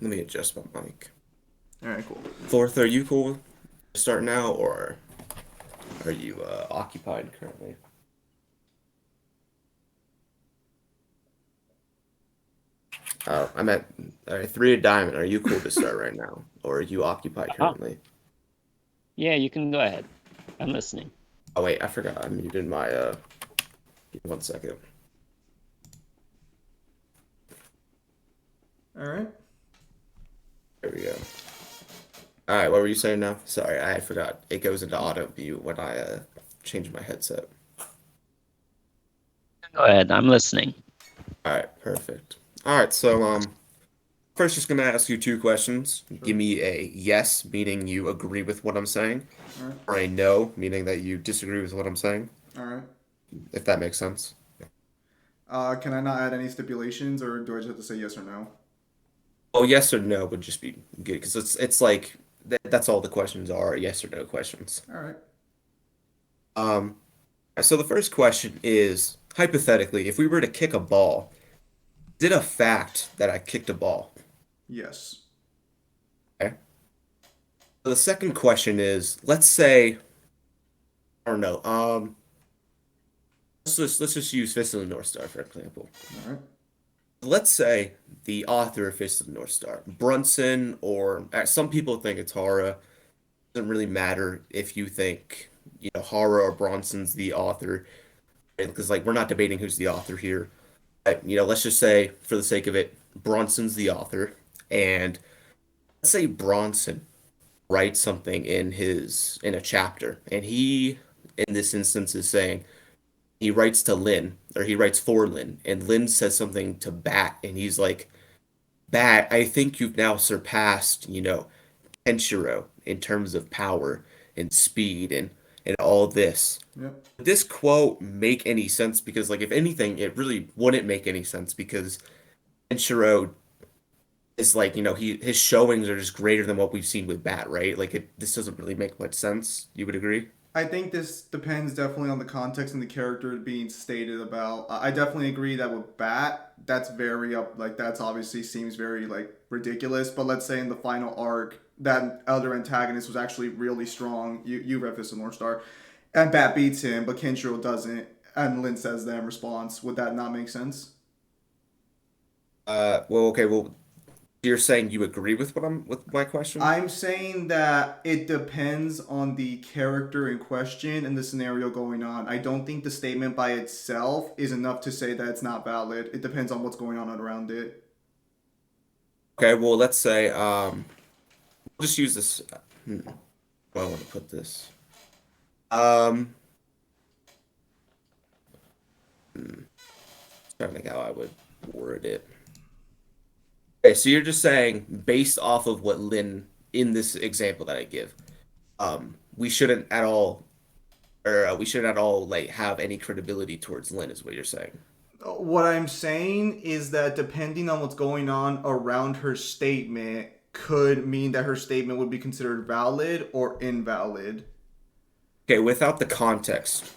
Let me adjust my mic. All right, cool. Fourth, are you cool to start now, or are you occupied currently? I'm at all right, three of diamond. Are you cool to start right now, or are you occupied Oh, currently? yeah, you can go ahead. I'm listening. Oh wait, I forgot. I muted my. Give me 1 second. All right. There we go. All right, what were you saying now? Sorry, I forgot. It goes into auto view when I change my headset. Go ahead. I'm listening. All right, perfect. All right, so first, just gonna ask you two questions. Sure. Give me a yes, meaning you agree with what I'm saying, All right. or a no, meaning that you disagree with what I'm saying, All right. if that makes sense. Can I not add any stipulations, or do I just have to say yes or no? Oh, yes or no would just be good because it's like that's all the questions are, yes or no questions. All right. Um, so the first question is hypothetically, if we were to kick a ball, is it a fact that I kicked a ball? Yes. Okay. So the second question is, let's say, I don't know, let's just use Fist of the North Star for example. All right. Let's say the author of Fist of the North Star, Brunson, or some people think it's Hara. Doesn't really matter if you think, Hara or Bronson's the author, right? Because like we're not debating who's the author here. But, let's just say for the sake of it, Bronson's the author, and let's say Bronson writes something in a chapter, and he in this instance is saying he writes to Lynn or he writes for Lynn, and Lynn says something to Bat, and he's like, Bat, I think you've now surpassed, Kenshiro in terms of power and speed and all this. Yep. Would this quote make any sense? Because like if anything, it really wouldn't make any sense because Kenshiro is like, his showings are just greater than what we've seen with Bat, right? Like this doesn't really make much sense. You would agree? I think this depends definitely on the context and the character being stated about. I definitely agree that with Bat, that's very up. Like that's obviously seems very like ridiculous. But let's say in the final arc, that other antagonist was actually really strong. You read this in North Star, and Bat beats him, but Kenshiro doesn't, and Lin says that in response. Would that not make sense? Well, okay, well, you're saying you agree with what I'm with my question? I'm saying that it depends on the character in question and the scenario going on. I don't think the statement by itself is enough to say that it's not valid. It depends on what's going on around it. Okay, well, let's say we'll just use this. Where do I want to put this? Um, trying to think how I would word it. Okay, so you're just saying based off of what Lynn in this example that I give, we shouldn't at all, or we shouldn't at all like have any credibility towards Lynn, is what you're saying. What I'm saying is that depending on what's going on around her statement could mean that her statement would be considered valid or invalid. Okay, without the context,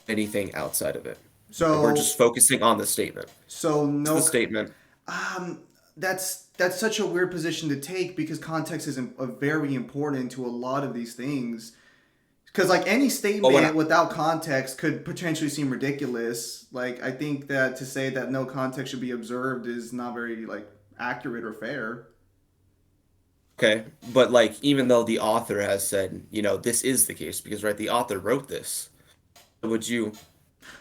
anything outside of it. We're So just focusing on the statement. so It's the no statement. um that's such a weird position to take because context is very important to a lot of these things. Because like any Well, when I, statement without context could potentially seem ridiculous. Like I think that to say that no context should be observed is not very like accurate or fair. okay, but like even though the author has said, this is the case because right, the author wrote this. Would you, would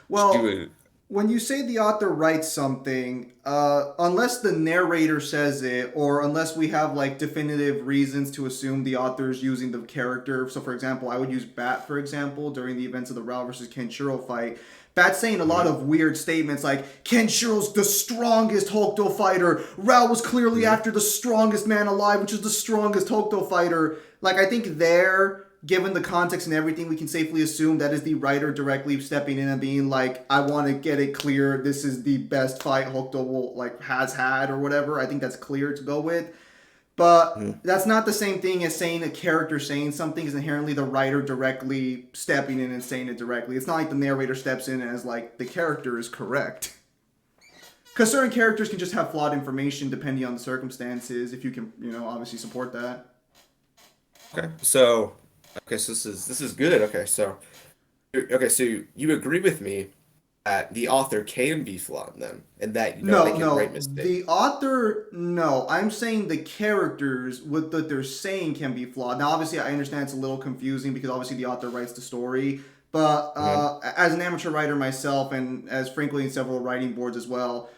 Well, you, when you say the author writes something, unless the narrator says it, or unless we have like definitive reasons to assume the author is using the character. So, for example, I would use Bat, for example, during the events of the Rao versus Kenshiro fight. Bat's saying a lot Mhm, of weird statements like Kenshiro's the strongest Hokuto fighter. Rao was clearly mhm. after the strongest man alive, which is the strongest Hokuto fighter. Like I think there, given the context and everything, we can safely assume that is the writer directly stepping in and being like, I want to get it clear. This is the best fight Hokuto will like has had or whatever. I think that's clear to go with. But Mhm. that's not the same thing as saying a character saying something is inherently the writer directly stepping in and saying it directly. It's not like the narrator steps in as like the character is correct. Because certain characters can just have flawed information depending on the circumstances. If you can, obviously support that. Okay, so this is good. Okay, so you agree with me that the author can be flawed then, and that they No, can write no. mistakes. The author, no. I'm saying the characters, what that they're saying can be flawed. Now, obviously, I understand it's a little confusing because obviously the author writes the story. But Hmm. as an amateur writer myself, and as frankly in several writing boards as well,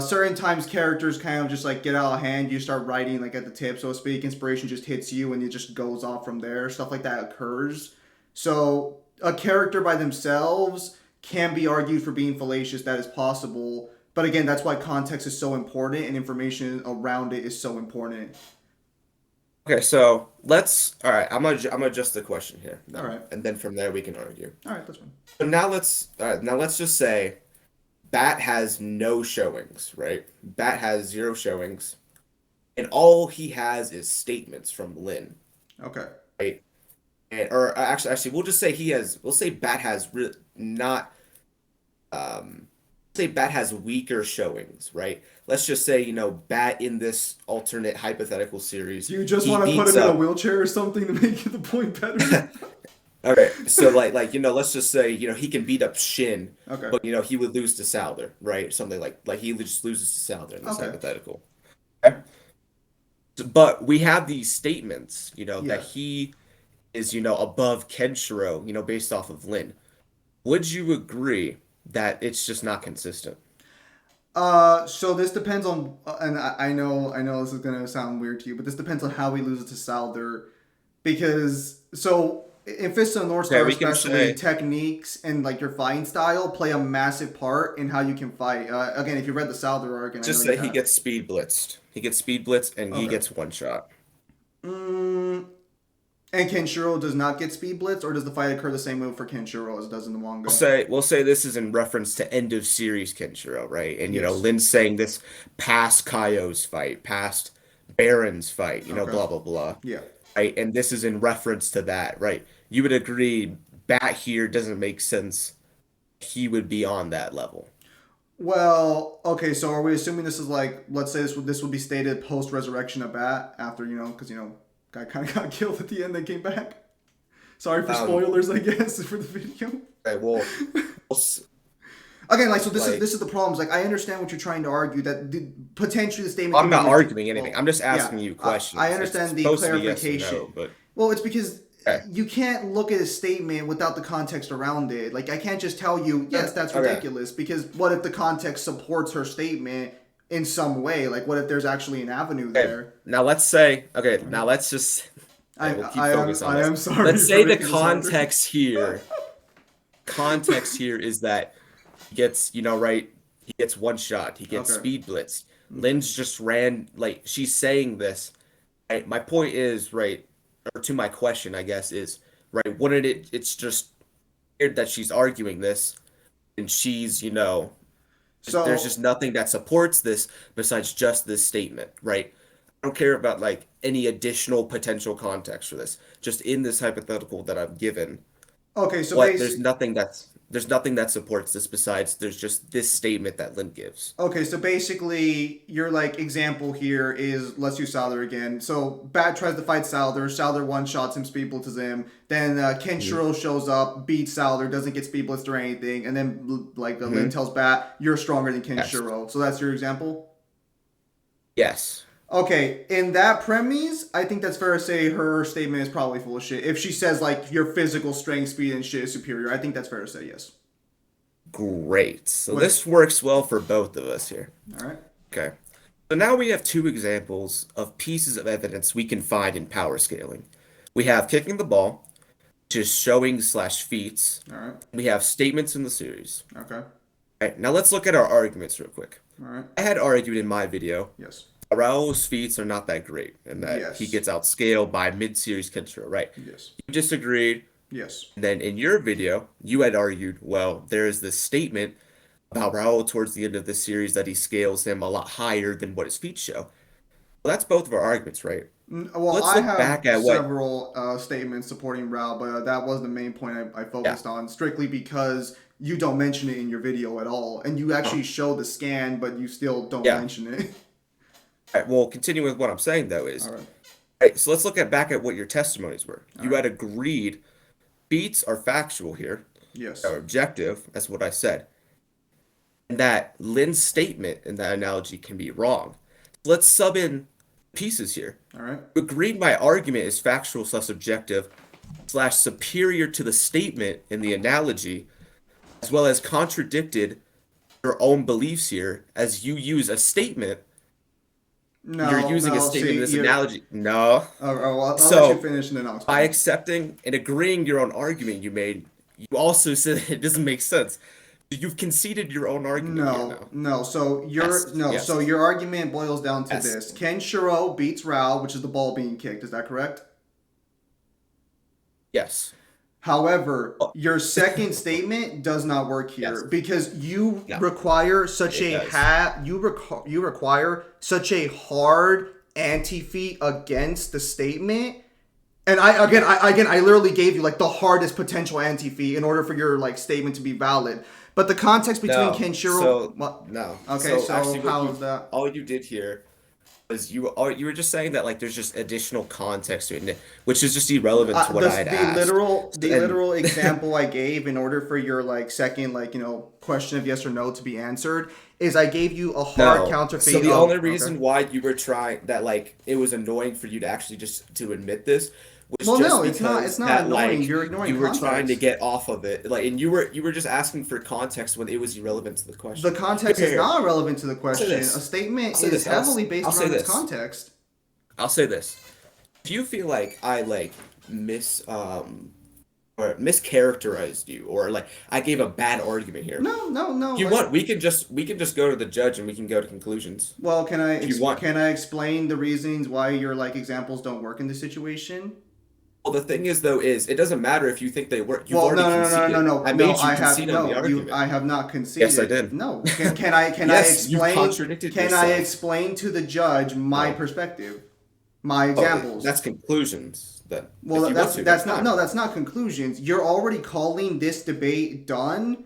certain times characters kind of just like get out of hand. You start writing like at the tip, so to speak. Inspiration just hits you, and it just goes off from there. Stuff like that occurs. So a character by themselves can be argued for being fallacious. That is possible. But again, that's why context is so important and information around it is so important. Okay, so let's. All right, I'm gonna adjust the question here, All then, right. and then from there we can argue. All right, that's fine. So now let's. All right, now let's just say Bat has no showings, right? Bat has zero showings, and all he has is statements from Lynn, Okay. right? And or actually, we'll just say he has. We'll say Bat has not. Say Bat has weaker showings, right? Let's just say, Bat in this alternate hypothetical series, Do you just he want to put beats him in a up. wheelchair or something to make the point better? Okay, so let's just say, he can beat up Shin, Okay. but he would lose to Souther, right? Something like he just loses to Souther in this Okay. hypothetical. Okay? But we have these statements, that Yeah. he is, above Kenshiro, based off of Lin. Would you agree that it's just not consistent? So this depends on, and I know this is gonna sound weird to you, but this depends on how we lose it to Souther, because so in Fist of the North Okay, Star, we can especially say techniques and like your fighting style play a massive part in how you can fight. Again, if you read the Souther arc, and I know just you say he have. gets speed blitzed. He gets speed blitzed and he Okay. gets one shot. Mm, and Kenshiro does not get speed blitz, or does the fight occur the same way for Kenshiro as it does in the We'll manga? say we'll say this is in reference to end of series Kenshiro, right? And Yes. Lin's saying this past Kaio's fight, past Baron's fight, Okay. blah blah blah. Yeah. Right? And this is in reference to that, right? You would agree Bat here doesn't make sense. He would be on that level. Well, okay, so are we assuming this is like, let's say this would be stated post resurrection of Bat after because guy kind of got killed at the end, then came back. Sorry for Um, spoilers, I guess, for the video. okay, we'll Again, like so, this is like this is the problems. Like I understand what you're trying to argue that potentially the statement I'm can be not arguing anything. well, I'm just yeah, asking you I questions. It's understand the supposed to be yes or no, clarification. but Well, it's because okay. you can't look at a statement without the context around it. Like I can't just tell you, yes, that's Okay. ridiculous, because what if the context supports her statement in some way? Like what if there's actually an avenue Okay. there? Now let's say, okay, now let's just I okay, we'll keep I am focus on I this. am sorry Let's for say the making this harder. context here is that he gets, right, he gets one shot, he gets Okay. speed blitzed. Okay. Lynn's just ran, like, she's saying this. Right? My point is, right, or to my question, I guess, is, right, wouldn't it's just weird that she's arguing this and she's, there's just So nothing that supports this besides just this statement, right? I don't care about like any additional potential context for this. Just in this hypothetical that I'm given, okay, so what basic there's nothing that supports this besides there's just this statement that Lynn gives. Okay, so basically, your like example here is let's use Souther again. So Bat tries to fight Souther. Souther one shots him, speed blitzes him. Then Kenshiro shows up, beats Souther, doesn't get speed blitzed or anything, and then like Lin Mm-hmm. tells Bat, "You're stronger than Yes. Kenshiro." So that's your example. Yes. Okay, in that premise, I think that's fair to say her statement is probably full of shit. If she says like your physical strength, speed, and shit is superior, I think that's fair to say yes. Great. So What? this works well for both of us here. All right. Okay. So now we have two examples of pieces of evidence we can find in power scaling. We have kicking the ball, which is showing slash feats. All right. We have statements in the series. Okay. All All right, now let's look at our arguments real quick. right. I had argued in my video Yes. Raul's feats are not that great and that he Yes. gets outscaled by mid-series Kenshiro, right? Yes. You disagreed. Yes. And then in your video, you had argued, well, there is this statement about Raul towards the end of the series that he scales him a lot higher than what his feats show. Well, that's both of our arguments, right? Well, Let's I look have back at what, several statements supporting Rao, but that was the main point I yeah, focused on, strictly because you don't mention it in your video at all, and you actually show the scan, but you still don't Yeah. mention it. All right, well, continuing with what I'm saying though is, All right. right, so let's look at back at what your testimonies were. All You right. had agreed beats are factual here, Yes. are objective. That's what I said. And that Lynn's statement in that analogy can be wrong. Let's sub in pieces here. All right. You agreed my argument is factual slash objective slash superior to the statement in the analogy, as well as contradicted your own beliefs here as you use a statement. You're No, using a no. statement in See, this you're. analogy. No. I'll let you So finish, and then I'll by explain. accepting and agreeing your own argument you made, you also said it doesn't make sense. You've conceded your own argument here No, now. no. So Yes, So yes, your argument boils down to yes. this: Kenshiro beats Rao, which is the ball being kicked. Is that correct? Yes. However, Oh, your second statement does not work here yes. because you No, require such it a does. you require such a hard anti-feat against the statement. And I literally gave you like the hardest potential anti-feat in order for your like statement to be valid. But the context between No. Kenshiro, No. okay, so Actually, how is that? all you did here was you were just saying that like there's just additional context to it, which is just irrelevant to what I had asked. The And literal example I gave in order for your like second like question of yes or no to be answered is I gave you a hard no. counterfeit. So the of, only reason why you were trying that like it was annoying for you to actually just to admit this was Well, just no, it's not. because It's not that annoying. like You're ignoring you were trying to context. get off of it, like, and you were just asking for context when it was irrelevant to the question. The context is Here, not relevant to the I'll say question. this. A statement I'll say is this. heavily based I'll say around its this. context. I'll say this. If you feel like I like or mischaracterized you or like I gave a bad argument here. No, no, no. If you want, we can just go to the judge and we can go to conclusions. Well, If you want. can I explain the reasons why your like examples don't work in this situation? Well, the thing is though is it doesn't matter if you think they work. You've Well, already conceded. I made you I have concede on the argument. I have not conceded. Yes, I did. No. Can I Yes, you explain? contradicted Can I yourself. explain to the judge my No. perspective, my Oh, examples? that's conclusions then. Well, If you want to, that's fine. not that's not conclusions. You're already calling this debate done,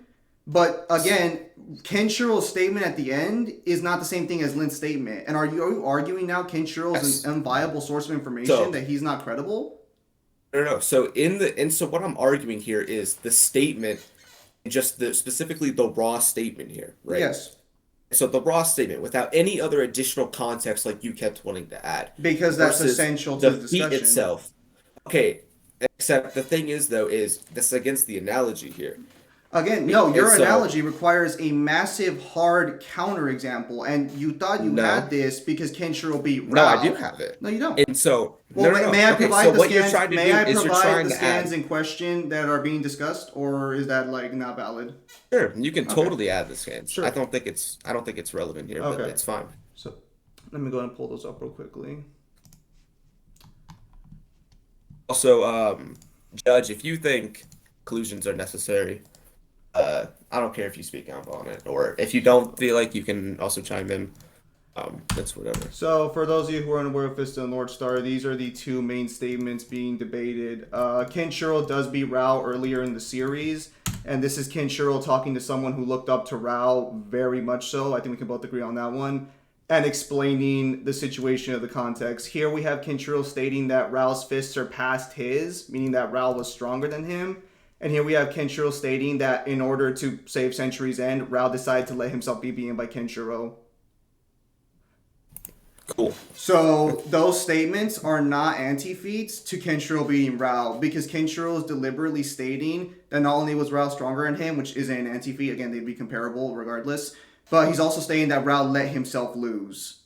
but again, Kenshiro's statement at the end is not the same thing as Lynn's statement. And are you arguing now Kenshiro is Yes. an unviable source of information So that he's not credible? no. So what I'm arguing here is the statement, just the specifically the raw statement here, right? Yes, So the raw statement without any other additional context like you kept wanting to add because that's versus essential to the the feat discussion. itself. Okay, except the thing is though is this against the analogy here. Again, no, And your so analogy requires a massive hard counterexample, and you thought you had no, this because Kenshiro beat no, I do Rao. have it. No, you don't. And so Well, no, no, no. may I Okay, provide so the what you're scans? trying to May do I is you're provide trying the to add. scans in question that are being discussed, or is that like not valid? Sure, you can Okay, totally add the scans. sure. I don't think it's relevant here, but Okay, it's fine. so let me go ahead and pull those up real quickly. Also, Judge, if you think conclusions are necessary, I don't care if you speak up on it, or if you don't feel like you can also chime in. That's whatever. So, for those of you who are unaware of Fist and North Star, these are the two main statements being debated. Kenshiro does beat Rao earlier in the series, and this is Kenshiro talking to someone who looked up to Rao very much so. I think we can both agree on that one. And explaining the situation of the context. Here we have Kenshiro stating that Rao's fists surpassed his, meaning that Rao was stronger than him. And here we have Kenshiro stating that in order to save Century's End, Rao decided to let himself be beaten by Kenshiro. Cool. So those statements are not anti-feats to Kenshiro beating Rao because Kenshiro is deliberately stating that not only was Rao stronger than him, which isn't an anti-feat, again, they'd be comparable regardless, but he's also stating that Rao let himself lose.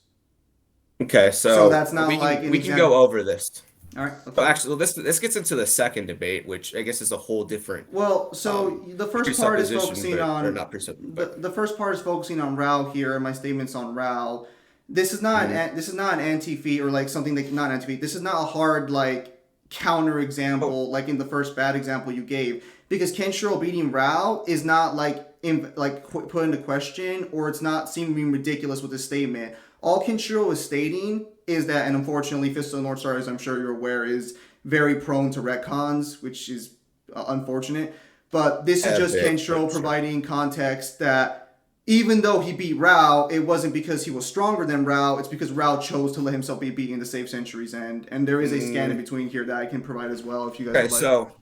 Okay, So so that's not we can like an we can example. go over this. All right. So Okay. actually, this gets into the second debate, which I guess is a whole different Well, so the first part is presupposition, focusing or on not presupposition, but the first part is focusing on Rao here and my statements on Rao. This is not this is not an anti-feat or like something that not anti-feat. This is not a hard like counter example like in the first bad example you gave because Kenshiro beating Rao is not like put into question or it's not seeming ridiculous with this statement. All Kenshiro is stating is that, and unfortunately, Fist of the North Star, as I'm sure you're aware, is very prone to retcons, which is unfortunate. But this is A just bit, Kenshiro but sure. providing context that even though he beat Rao, it wasn't because he was stronger than Rao. It's because Rao chose to let himself be beaten to save Century's End. And there is a scan in Mm, between here that I can provide as well if you guys okay, would like. so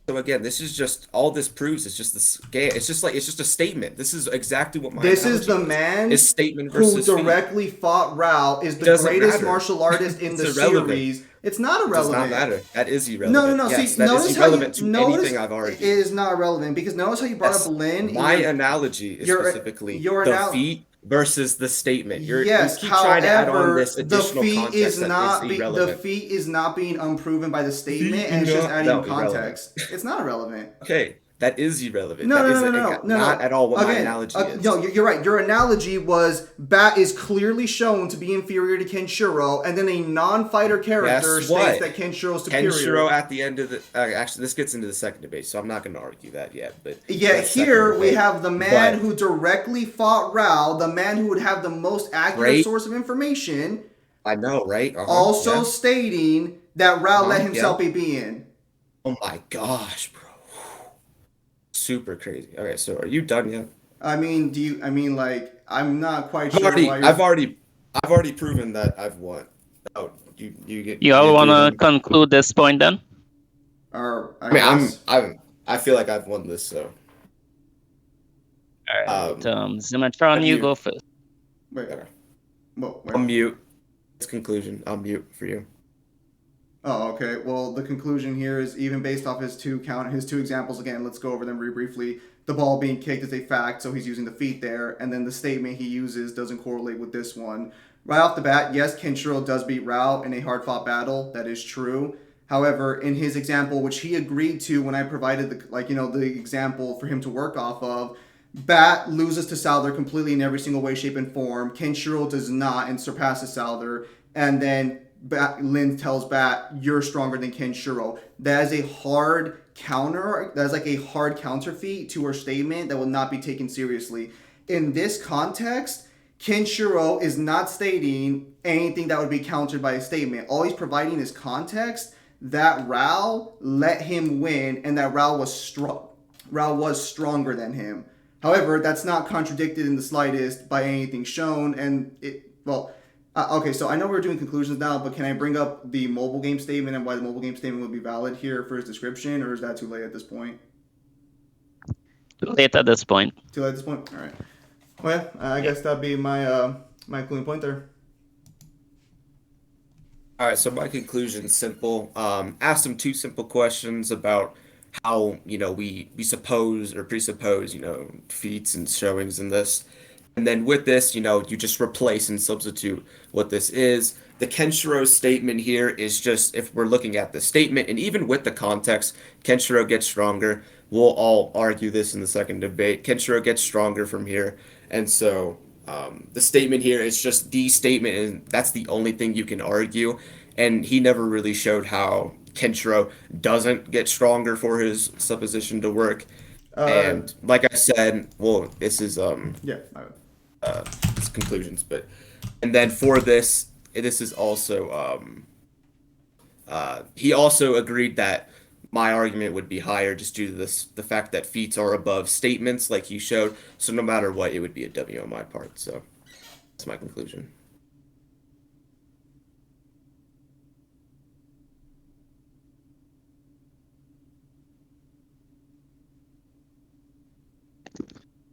again, this is just all this proves is just the scale. It's just like it's just a statement. This is exactly what my This is analogy the was. man Is statement who versus feat. directly fought Rao, is It the doesn't greatest matter. martial artist in It's the irrelevant. series. It's not It does not irrelevant. matter. That is No, no, irrelevant. no. See, Yes, that is irrelevant to anything notice I've it argued. is not relevant because notice how you brought up Yes, Lin in my analogy is specifically your the now. feat versus the statement. You Yes, keep trying to add on this however, additional context that is the irrelevant. feat is not being unproven by the Feet statement, do and it's just not adding no irrelevant. context. It's not irrelevant. Okay, that is irrelevant. No, That no, no, is no, no, no, no, not no. at all what my Again, analogy is. no, you're right. Your analogy was Bat is clearly shown to be inferior to Kenshiro, and then a non-fighter character Guess states what? that Kenshiro is Kenshiro superior. at the end of the actually this gets into the second debate, so I'm not going to argue that yet. But Yet that's second here we debate. have the man But who directly fought Rao, the man who would have the most accurate great, source of information, I know, right? also Yeah, stating that Rao let yeah. himself be beaten. Oh my gosh, bro, super crazy. Okay, so are you done yet? I mean, like, I'm not quite I've sure already, why I've you're. already, I've already proven that I've won. Oh, You you all agree wanna then? conclude this point then? Or I I mean, guess. I feel like I've won this. So, All right. um, Zimatron, have you you? go first. Wait, Okay, wait. I'll mute. It's conclusion. I'll mute for you. Oh, okay. Well, the conclusion here is even based off his two examples again. Let's go over them very briefly. The ball being kicked is a fact, so he's using the feet there, and then the statement he uses doesn't correlate with this one. Right off the bat, yes, Kenshiro does beat Rao in a hard-fought battle. That is true. However, in his example, which he agreed to when I provided the example for him to work off of, Bat loses to Souther completely in every single way, shape, and form. Kenshiro does not and surpasses Souther, and then Lin tells Bat, "You're stronger than Kenshiro." That is a hard counter. That is like a hard counterfeit to her statement that will not be taken seriously. In this context, Kenshiro is not stating anything that would be countered by a statement. All he's providing is context that Rao let him win and that Rao was strong. Rao was stronger than him. However, that's not contradicted in the slightest by anything shown, and okay, so I know we're doing conclusions now, but can I bring up the mobile game statement and why the mobile game statement would be valid here for his description, or is that too late at this point? Late at this point. Too late at this point? All right. Well, I guess that'd be my concluding point there. All right, so my conclusion is simple. Ask them two simple questions about how, we suppose or presuppose, feats and showings in this. And then with this, you just replace and substitute what this is. The Kenshiro statement here is just if we're looking at the statement and even with the context, Kenshiro gets stronger. We'll all argue this in the second debate. Kenshiro gets stronger from here. And so the statement here is just the statement, and that's the only thing you can argue. And he never really showed how Kenshiro doesn't get stronger for his supposition to work. Uh, And like I said, well, this is yeah. it's conclusions, but and then for this is also he also agreed that my argument would be higher just due to the fact that feats are above statements like you showed. So no matter what, it would be a W on my part. So that's my conclusion.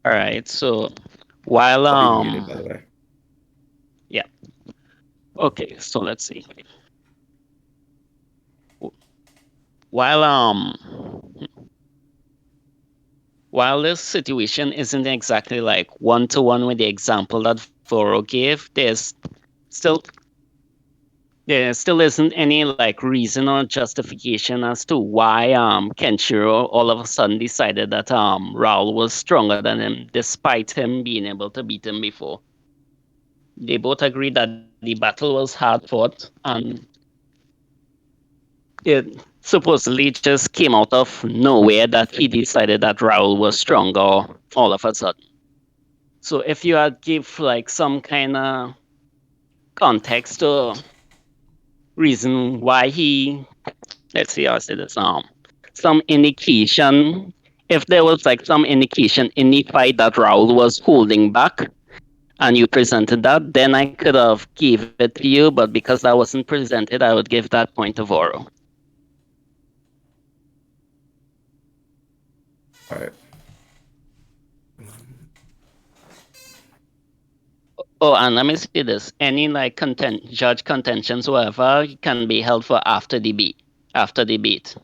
All right. So while I'll be muted, by the way. yeah. Okay. So let's see. While while this situation isn't exactly like one to one with the example that Voro gave, still there still isn't any like reason or justification as to why Kenshiro all of a sudden decided that Raul was stronger than him despite him being able to beat him before. They both agreed that the battle was hard fought and it supposedly just came out of nowhere that he decided that Raul was stronger all of a sudden. So if you had give like some kind of context or reason why he, let's see how I say this, some indication If there was like some indication in the fight that Raul was holding back, and you presented that, then I could have give it to you. But because that wasn't presented, I would give that point to Voro. All right. Oh, and let me see this. Any like judge contentions, whatever, can be held for after after the debate,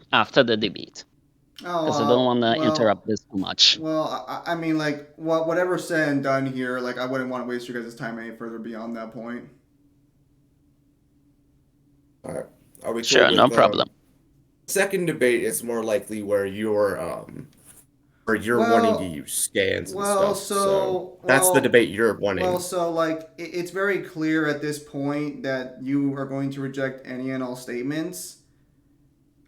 Oh, because I don't want to interrupt this too much. I mean, like, whatever's said and done here, like, I wouldn't want to waste your guys' time any further beyond that point. All right. Are we cool Sure, no with problem. second debate is more likely where you're wanting to Well, use scans and well, stuff. So so, that's the well, debate you're wanting. like, it's very clear at this point that you are going to reject any and all statements.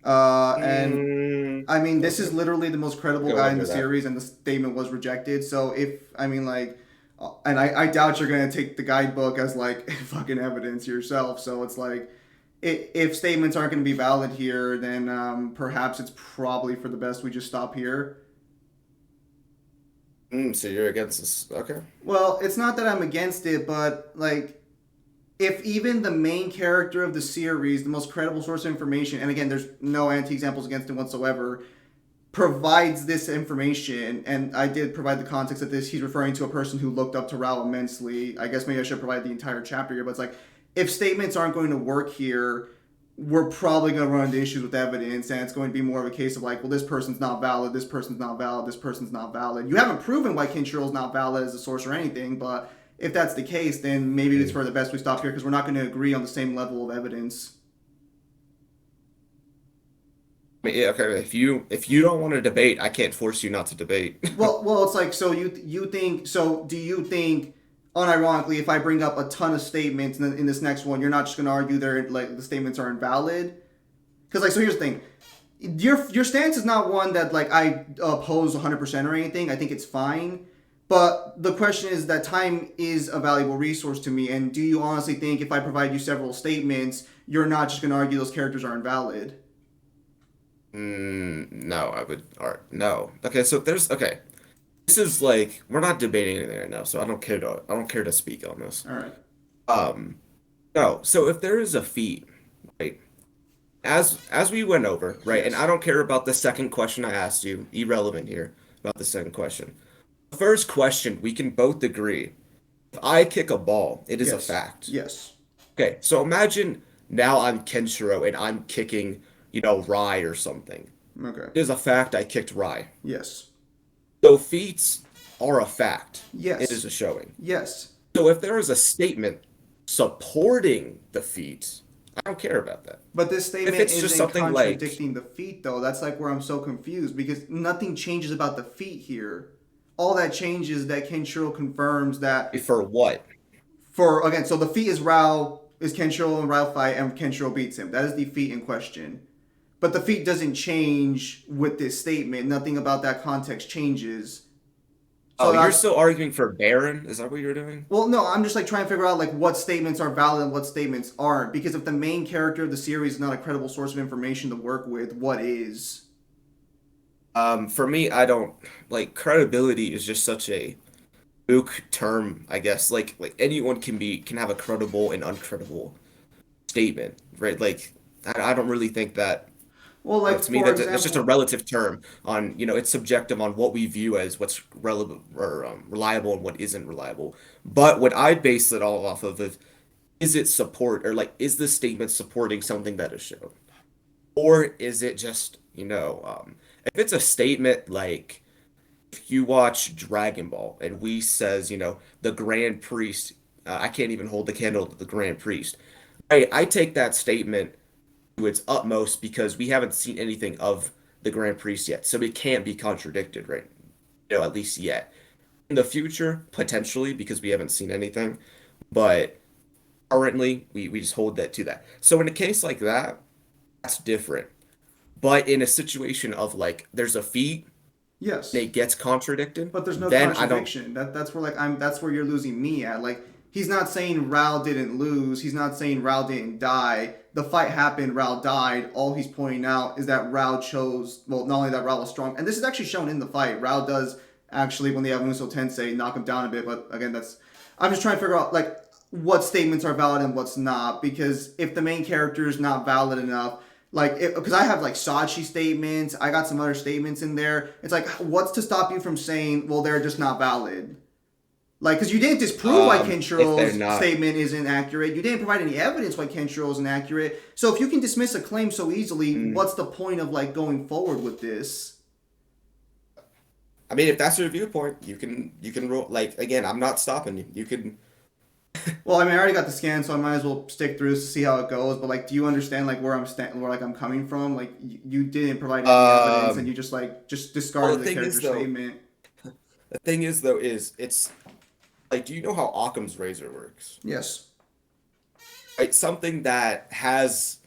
And I mean, this is Okay. literally the most credible Go guy in under the that. series, and the statement was rejected. So if I mean, like, and I doubt you're gonna take the guidebook as like fucking evidence yourself. So it's like, if statements aren't gonna be valid here, then perhaps it's probably for the best we just stop here. So you're against this. Okay. Well, it's not that I'm against it, but like, if even the main character of the series, the most credible source of information, and again, there's no anti-examples against him whatsoever, provides this information, and I did provide the context of this. He's referring to a person who looked up to Rao immensely. I guess maybe I should provide the entire chapter here, but it's like, if statements aren't going to work here, we're probably going to run into issues with evidence, and it's going to be more of a case of like, well, this person's not valid, this person's not valid, this person's not valid. You haven't proven why Kinshirl's not valid as a source or anything, but if that's the case, then maybe it's for the best we stop here because we're not going to agree on the same level of evidence. I mean, yeah, okay. If you don't want to debate, I can't force you not to debate. It's like, so you think, so do you think, unironically, if I bring up a ton of statements in this next one, you're not just going to argue they're like the statements are invalid? Because like, so here's the thing, your stance is not one that like I oppose 100% or anything. I think it's fine. But the question is that time is a valuable resource to me, and do you honestly think if I provide you several statements, you're not just going to argue those characters are invalid? No, I would. All right, no. Okay, so there's okay. This is like we're not debating anything right now, so I don't care to speak on this. All right. Um, no. So if there is a feat, right, as we went over, right, and I Yes. don't care about the second question I asked you, irrelevant here about the second question. The first question, we can both agree. If I kick a ball, it is a Yes. fact. Yes. Okay, so imagine now I'm Kenshiro and I'm kicking, Rai or something. Okay. It is a fact I kicked Rai. Yes. So feats are a fact. It is Yes. a showing. Yes. So if there is a statement supporting the feat, I don't care about that. But this If statement it's just isn't something like contradicting the feat, though. That's like where I'm so confused because nothing changes about the feat here. All that changes that Kenshiro confirms that for what? for again. So the feat is Rao is Kenshiro and Rao fight and Kenshiro beats him. That is the feat in question. But the feat doesn't change with this statement. Nothing about that context changes. Oh, So you're that's still arguing for Baron? Is that what you're doing? well, no. I'm just like trying to figure out like what statements are valid and what statements aren't. Because if the main character of the series is not a credible source of information to work with, what is? For me, I don't like credibility is just such a book term, I guess. Like anyone can have a credible and uncredible statement, right? Like I don't really think that. Well, like To me, for that's just a example, relative term on, it's subjective on what we view as what's relevant or reliable and what isn't reliable. But what I base it all off of is it support or like is the statement supporting something that is shown, or is it just if it's a statement like if you watch Dragon Ball and we says the Grand Priest, I can't even hold the candle to the Grand Priest. I take that statement to its utmost because we haven't seen anything of the Grand Priest yet. So it can't be contradicted, right? At least yet. In the future, potentially, because we haven't seen anything. But currently, we just hold that to that. So in a case like that, that's different. But in a situation of like there's a feat and yes, it gets contradicted, but there's no then I don't contradiction. That's where like I'm. That's where you're losing me at. Like He's not saying Rao didn't lose. He's not saying Rao didn't die. The fight happened. Rao died. All he's pointing out is that Rao chose. Well, not only that Rao was strong, and this is actually shown in the fight. Rao does actually, when they have Muso Tensei, knock him down a bit. But again, that's. I'm just trying to figure out like what statements are valid and what's not. Because if the main character is not valid enough, like because I have like Sachi statements, I got some other statements in there. It's like, what's to stop you from saying, well, they're just not valid? Like, because you didn't disprove why If they're Kenshiro's not, statement isn't accurate. You didn't provide any evidence why Kenshiro isn't accurate. So if you can dismiss a claim so easily, mm, what's the point of like going forward with this? I mean, if that's your viewpoint, you can roll. Like again, I'm not stopping you. You can. Well, I mean, I already got the scan, so I might as well stick through this to see how it goes. But like, do you understand like where like I'm coming from? Like, you didn't provide any evidence, and Um. you just Well, discarded the the thing is character though, statement. the thing is though, is it's like, do you know how Occam's razor works? Yes. Right, something that has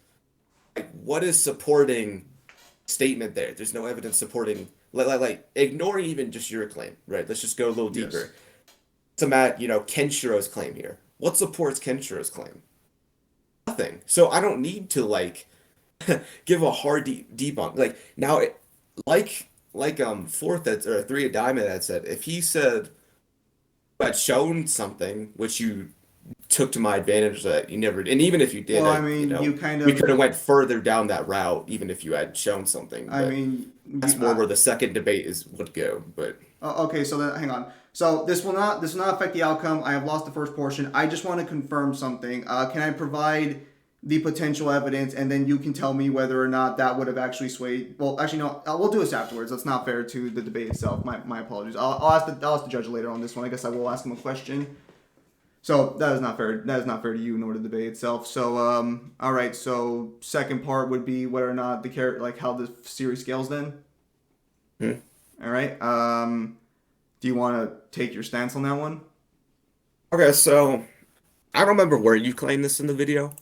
like what is supporting statement there. There's no evidence supporting like ignoring even just your claim, right? Let's just go a little Yes. deeper. Some at Kenshiro's claim here. What supports Kenshiro's claim? Nothing. So I don't need to like give a hard debunk. Like now, fourth that or three a diamond had said if he said had shown something which you took to my advantage that you never, and even if you did, Well, I mean, you kind we of. could have went further down that route even if you had shown something. I But mean, that's you. more where the second debate is would go. But Okay, so then hang on. So this will not affect the outcome. I have lost the first portion. I just want to confirm something. Can I provide the potential evidence, and then you can tell me whether or not that would have actually swayed? Well, actually, no. We'll do this afterwards. That's not fair to the debate itself. My apologies. I'll ask the judge later on this one. I guess I will ask him a question. So that is not fair. That is not fair to you nor the debate itself. So all right. So second part would be whether or not the character, like how the series scales. Then hmm. all right. Do you want to take your stance on that one? Okay, so I don't remember where you claimed this in the video.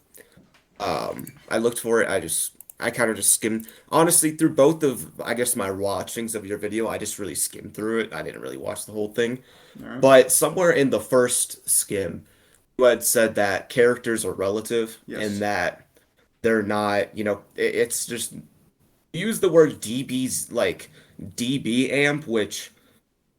I looked for it. I kind of just skimmed. Honestly, through both of, I guess, my watchings of your video, I just really skimmed through it. I didn't really watch the whole thing. All right. But somewhere in the first skim, you had said that characters are relative and Yes. that they're not, it's just use the word DB's like DB amp, which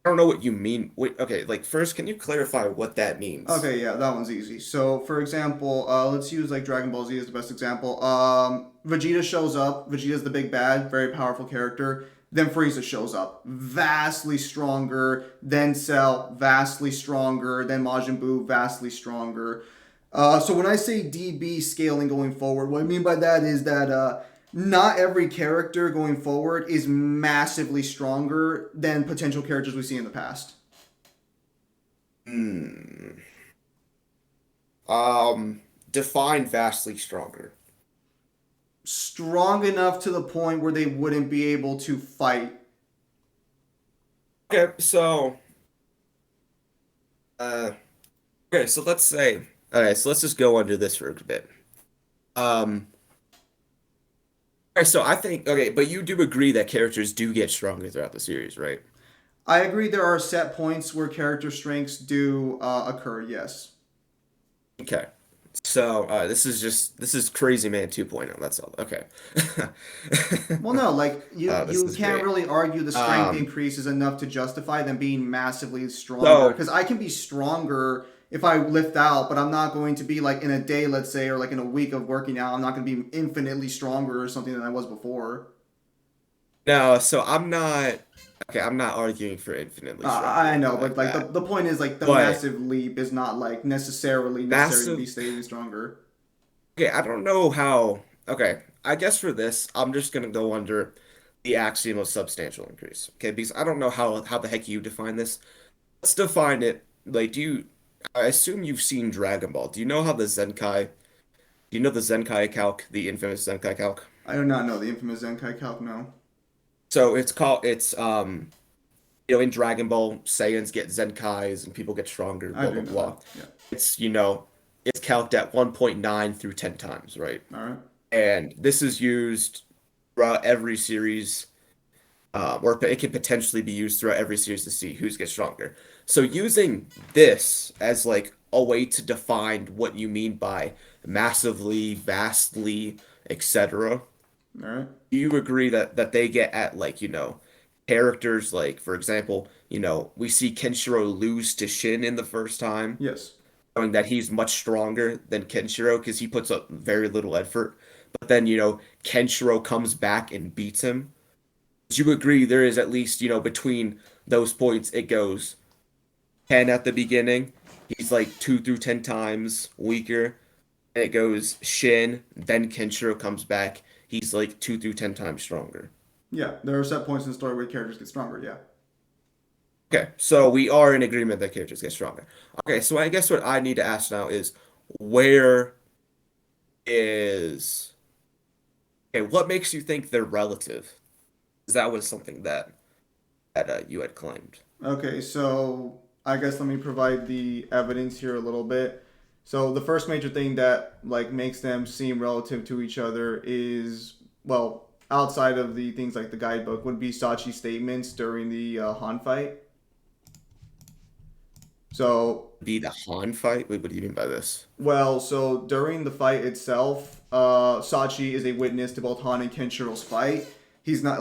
I don't know what you mean. Wait, okay, like first, can you clarify what that means? Okay, yeah, that one's easy. So, for example, let's use like Dragon Ball Z as the best example. Vegeta shows up. Vegeta's the big bad, very powerful character. Then Frieza shows up, vastly stronger. Then Cell, vastly stronger. Then Majin Buu, vastly stronger. So when I say DB scaling going forward, what I mean by that is that not every character going forward is massively stronger than potential characters we see in the past. Hmm. Um, define vastly stronger. Strong enough to the point where they wouldn't be able to fight. Okay, so uh okay, so let's say okay, so let's just go under this for a bit. Um okay, so I think okay, but you do agree that characters do get stronger throughout the series, right? I agree there are set points where character strengths do occur, yes. Okay. So this is Crazy Man 2.0, that's all. Okay. Well, no, like This you is can't great. really argue the strength Um increase is enough to justify them being massively stronger. so Because I can be stronger if I lift out, but I'm not going to be like in a day, let's say, or like in a week of working out. I'm not going to be infinitely stronger or something than I was before. no, so I'm not okay, I'm not arguing for infinitely stronger or I anything know, but like like that. the point is like the But massive leap is not like necessarily necessary to massive be staying stronger. okay, I don't know how. Okay, I guess for this, I'm just gonna go under the axiom of substantial increase. Okay, because I don't know how the heck you define this. Let's define it. Like, I assume you've seen Dragon Ball. Do you know how the Zenkai? Do you know the Zenkai calc, the infamous Zenkai calc? I do not know the infamous Zenkai Calc. No, So in Dragon Ball, Saiyans get Zenkais and people get stronger. I Blah do blah know that. blah. Yeah. It's it's calced at 1.9 through 10 times, right? All right. And this is used throughout every series, or it can potentially be used throughout every series to see who's gets stronger. So using this as like a way to define what you mean by massively, vastly, etc. All right. Do you agree that they get at like, characters like, for example, we see Kenshiro lose to Shin in the first time, Yes. showing that he's much stronger than Kenshiro because he puts up very little effort. But then, Kenshiro comes back and beats him. Do you agree there is at least, between those points, it goes 10 at the beginning. He's like 2 through 10 times weaker. And it goes Shin, then Kenshiro comes back. He's like 2 through 10 times stronger. Yeah, there are set points in the story where characters get stronger. Yeah. Okay, so we are in agreement that characters get stronger. Okay, so I guess what I need to ask now is where is okay, what makes you think they're relative? 'Cause that was something that you had claimed. Okay, so I guess let me provide the evidence here a little bit. So the first major thing that like makes them seem relative to each other is well, outside of the things like the guidebook, would be Sachi's statements during the Han fight. So Be the Han fight? Wait, what do you mean by this? well, so during the fight itself, Sachi is a witness to both Han and Kenshiro's fight. He's not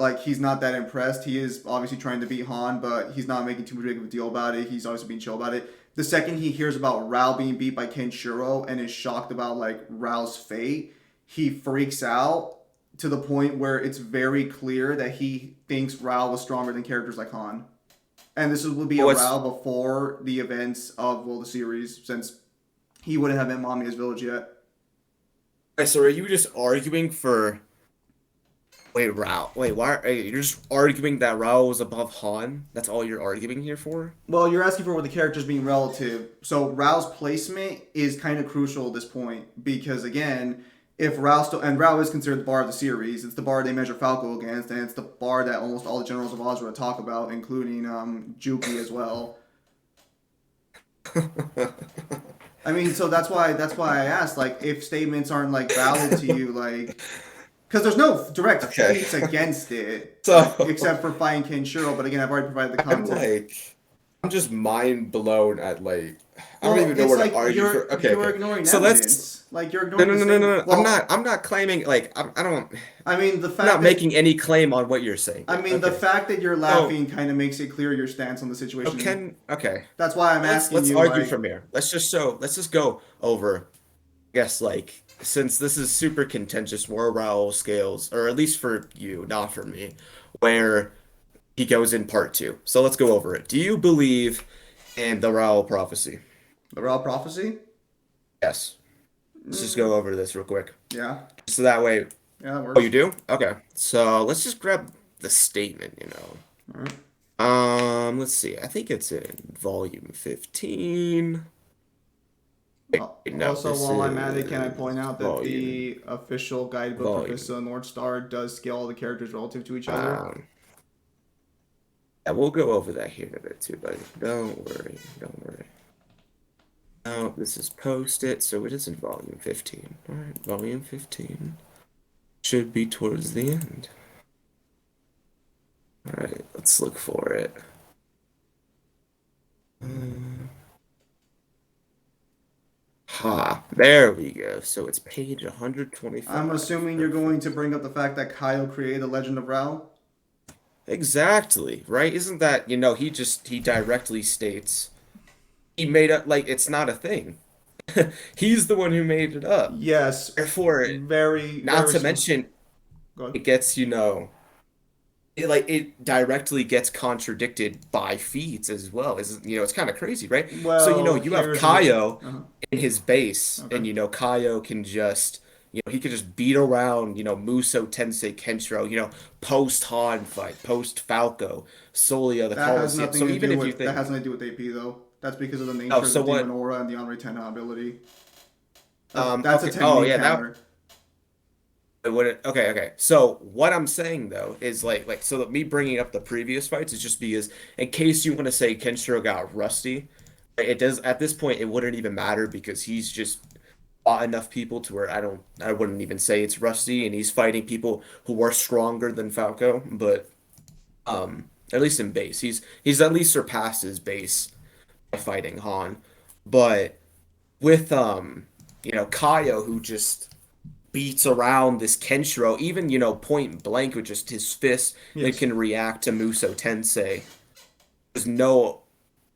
that impressed. He is obviously trying to beat Han, but he's not making too big of a deal about it. He's obviously being chill about it. The second he hears about Rao being beat by Kenshiro and is shocked about like Rao's fate, he freaks out to the point where it's very clear that he thinks Rao was stronger than characters like Han. And this would be a What's Rao before the events of well the series, since he wouldn't have been Mamiya's village yet. okay, so are you just arguing for wait, Rao? Wait, why you're just arguing that Rao was above Han? That's all you're arguing here for? Well, you're asking for what the characters being relative. So Rao's placement is kind of crucial at this point because again, if Rao still and Rao is considered the bar of the series, it's the bar they measure Falco against, and it's the bar that almost all the generals of Oz would talk about, including Juki as well. I mean, so that's why I asked, like, if statements aren't like valid to you, like, because there's no direct Okay. case against it, So except for Fine Kenshiro. But again, I've already provided the I'm context. like I'm just mind blown at like I don't Well, even know it's where to like argue for. Okay, you're okay. ignoring So let's evidence. Like you're no ignoring no the no no statement. no. no. Well, I'm not claiming like I don't I mean the I'm fact not that making any claim on what you're saying. I mean the Okay. fact that you're So laughing kind of makes it clear your stance on the oh, situation. okay. That's why I'm asking Let's you, argue like, from here. Let's just go over I guess like since this is super contentious morale scales, or at least for you, not for me, where he goes in part two. So let's go over it. Do you believe in the Raoul prophecy? the Raw prophecy. Yes. Let's just go over this real quick. Yeah, So that way, yeah, that oh, works. you do? Okay. So let's just grab the statement. All right. Let's see. I think it's in volume 15. Wait, no, Also, this while I'm at it, can I is point out that volume. the official guidebook for Volume. Vista North Star does scale all the characters relative to each other? Um, yeah, we'll go over that here in a bit too, buddy. Don't worry. Don't worry. Oh, this is posted, so it is in volume 15. All right, volume 15 should be towards the end. All right, let's look for it. Ha, there we go. So it's page I'm 125. assuming you're going to bring up the fact that Kyle created the Legend of Rao. Exactly, right? Isn't that, he directly states he made up like it's not a thing. He's the one who made it up. Yes, Therefore, very, not very. to mention Go ahead. it gets, it directly gets contradicted by feats as well. It's kind of crazy, right? So, Well, you have here's the. Kaio Uh-huh. in his base, Okay. and Kaio can just, he could just beat around, Muso Tensei Kenshiro, post Han fight, post Falco, Solia the That has Colosseum. nothing So to even do if you with that think, has nothing to do with AP though. That's because of the oh, nature of so the what? Demon Aura and the Anri Tenna ability. That's a Okay, oh technique yeah, counter. okay. So what I'm saying though is so that me bringing up the previous fights is just because in case you want to say Kenshiro got rusty, right, it does at this point it wouldn't even matter because he's just fought enough people to where I wouldn't even say it's rusty and he's fighting people who are stronger than Falco, but at least in base he's at least surpassed his base by fighting Han, but. with Kaio who just beats around this Kenshiro, even point blank with just his fist that Yes. can react to Muso Tensei. There's no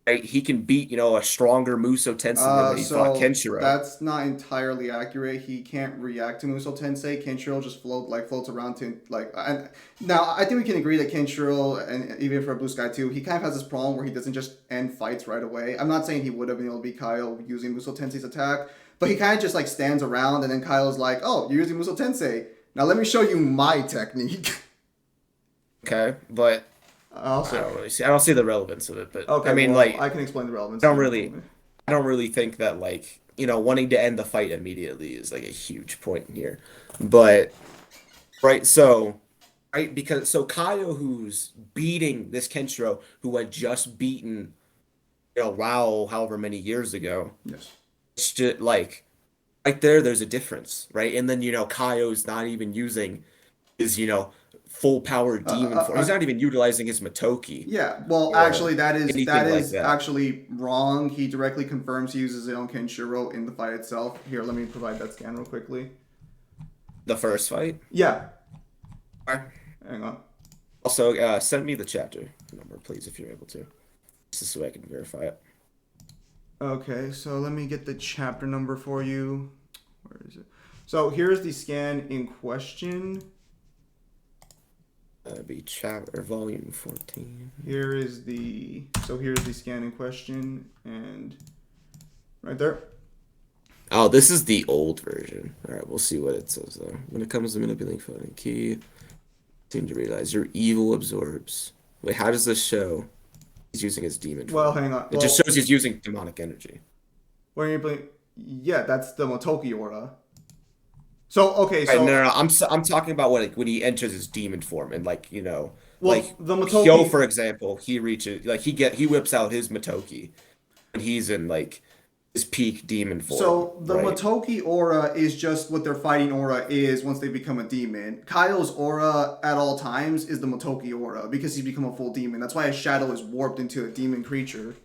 right, he can beat a stronger Muso Tensei than when he fought So Kenshiro. that's not entirely accurate. He can't react to Musou Tensei. Kenshiro just floats around to like. And now I think we can agree that Kenshiro, and even for Blue Sky too, he kind of has this problem where he doesn't just end fights right away. I'm not saying he would have been able to beat Kyle using Musou Tensei's attack, but he kind of just like stands around, and then Kyle's like, "Oh, you're using Musou Tensei. Now let me show you my technique." Okay, but I Also, don't really see. I don't see the relevance of it. But I okay, mean, well, like, I can explain the relevance. I don't really, I don't really think that like wanting to end the fight immediately is like a huge point here. But right, so right because so Kaio who's beating this Kenshiro who had just beaten Rao however many years ago. Yes. It's just like right there, there's a difference, right? And then Kaio's not even using his full power Uh, demon uh, form. He's uh, not even utilizing his Matoki Yeah, well, or actually, that is anything that like is that. actually wrong. He directly confirms he uses his own Kenshiro in the fight itself. Here, let me provide that scan real quickly. The first fight. Yeah, hang on. Also, send me the chapter number, please, if you're able to. Just so I can verify it. Okay, so let me get the chapter number for you. Where is it? So here's the scan in question. Be chapter volume 14. Here's the scan in question, and right there. Oh, this is the old version. All right, we'll see what it says though. When it comes to manipulating phone key, seem to realize your evil absorbs. Wait, how does this show he's using his demon Well, form? hang on. It just Well, shows he's using demonic energy. where are you playing? Yeah, that's the Motoki aura. So okay, Right, no, so no, no. I'm talking about when he enters his demon form and like well, like the Hyo Motoki. for example, he reaches like he whips out his Matoki and he's in like his peak demon form, So the right? Motoki aura is just what their fighting aura is once they become a demon. Kyle's aura at all times is the Motoki aura because he's become a full demon. That's why his shadow is warped into a demon creature.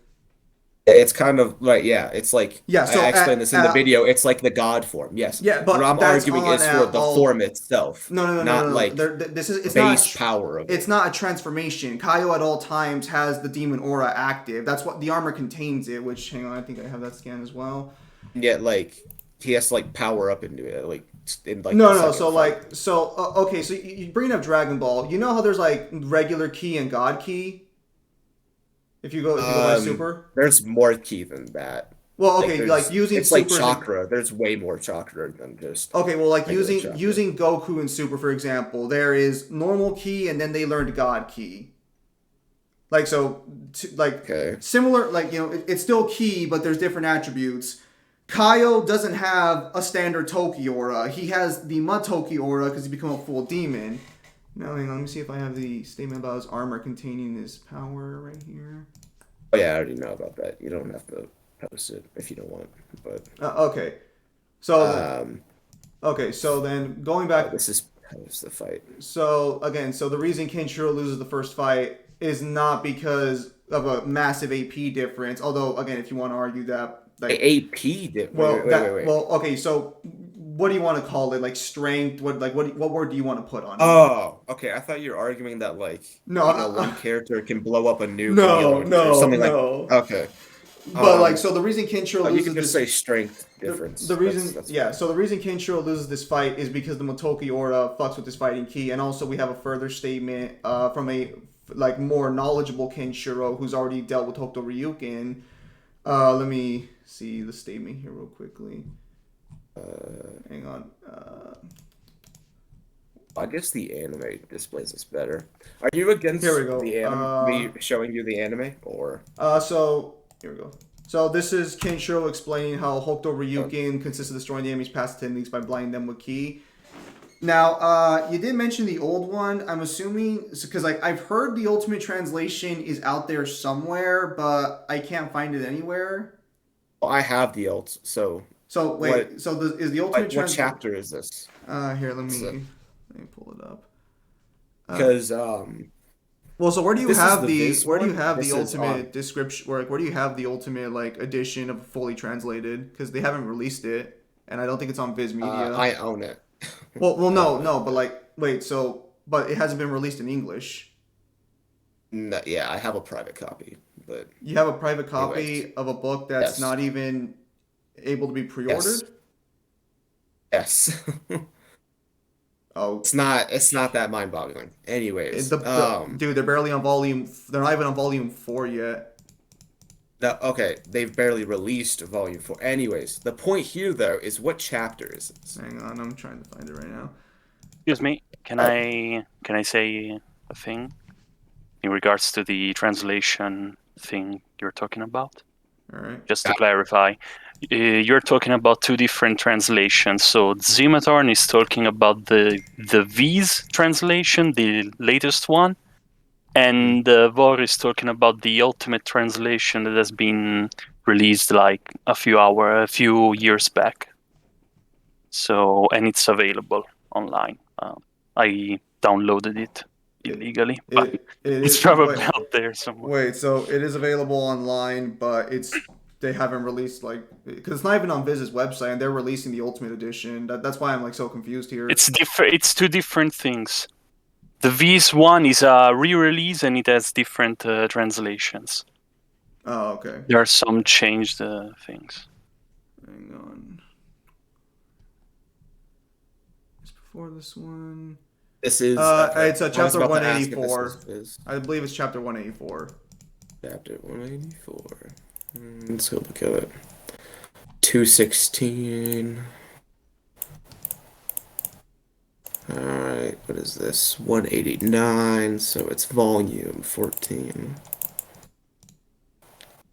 It's kind of like yeah, it's like Yeah. I So explained this in the video. It's like the God form, yes. yeah, What but I'm that's arguing on is for the all. form itself, No, no, no, no, not no, no. like This is it's not. base power of It's it. not a transformation. Kaio at all times has the demon aura active. That's what the armor contains it. Which hang on, I think I have that scan as well. And yet like he has to like power up into it like in like the No, no. second So fight. okay. So you bring up Dragon Ball. You know how there's like regular key and God key. If you go by super. There's more key than that. Well, Like okay, like there's using it's like supers and chakra. There's way more chakra than just okay, well, like regular using chakra. using Goku and Super for example, there is normal key and then they learned God key. Like so, like Okay. similar, like it's still key, but there's different attributes. Kaio doesn't have a standard Toki aura. He has the Matoki aura because he become a full demon. Now, hang on, let me see if I have the statement about his armor containing his power right here. Oh yeah, I already know about that. You don't have to post it if you don't want. But Okay, so um, so then going back. this is post the fight. So again, so the reason Kenshiro loses the first fight is not because of a massive AP difference. Although again, if you want to argue that, like, AP did. well, Wait. well, okay. So what do you want to call it? Like strength? What word do you want to put on it? Oh, okay. I thought you were arguing that like No, one character can blow up a nuke and the no, other or no, something like. no. Okay. But like, so the reason Kenshiro You loses can just this say strength difference. the reason, That's yeah. fine. So the reason Kenshiro loses this fight is because the Motoki aura fucks with his fighting key, and also we have a further statement from a like more knowledgeable Kenshiro who's already dealt with Hokuto Ryukin. Let me see the statement here real quickly. Hang on. I guess the anime displays this better. Are you against Here we go. the anime? Me showing you the anime or? So here we go. So this is Kenshiro explaining how Hokuto Ryukin consists of destroying the enemy's passive techniques by blinding them with ki. Now, you did mention the old one. I'm assuming because like I've heard the ultimate translation is out there somewhere, but I can't find it anywhere. Well, I have the ult. So So wait, what? so is the ultimate What translation? chapter is this? Here, let So- me pull it up. Because Well, so where do you This is have the the Viz where do you one. have the This is ultimate on. description? Where do you have the ultimate like edition of fully translated? Because they haven't released it, and I don't think it's on Viz Media. I own it. I No, own it. no, but like, wait, so but it hasn't been released in English. No, yeah, I have a private copy, but You have a private anyways, copy of a book that's yes, not even able to be yes, pre-ordered. yes. Oh, It's not that mind-boggling. Anyways, the dude, they're barely on volume. They're not even on volume 4 yet. no, okay, they've barely released Volume 4. Anyways, the point here though is what chapter is this? Hang on, I'm trying to find it right now. Excuse me, can Uh, I say a thing in regards to the translation thing you're talking about? All right. Just to clarify, you're talking about two different translations. So Zimatorn is talking about the V's translation, the latest one, and Voro is talking about the ultimate translation that has been released like a few years back. So, and it's available online. I downloaded it It illegally, but it it's is probably out there somewhere. wait. So it is available online, but they haven't released like because it's not even on Viz's website, and they're releasing the Ultimate Edition. That's why I'm like so confused here. It's different. It's two different things. The V's one is a re-release, and it has different translations. Oh, okay. There are some changed things. Hang on. It's before this one. This is okay. It's a I was chapter about to ask if this was 184. Viz. I believe it's chapter 184. Chapter 184. Let's go look at it. 216. Alright, what is this? 189, so it's volume 14.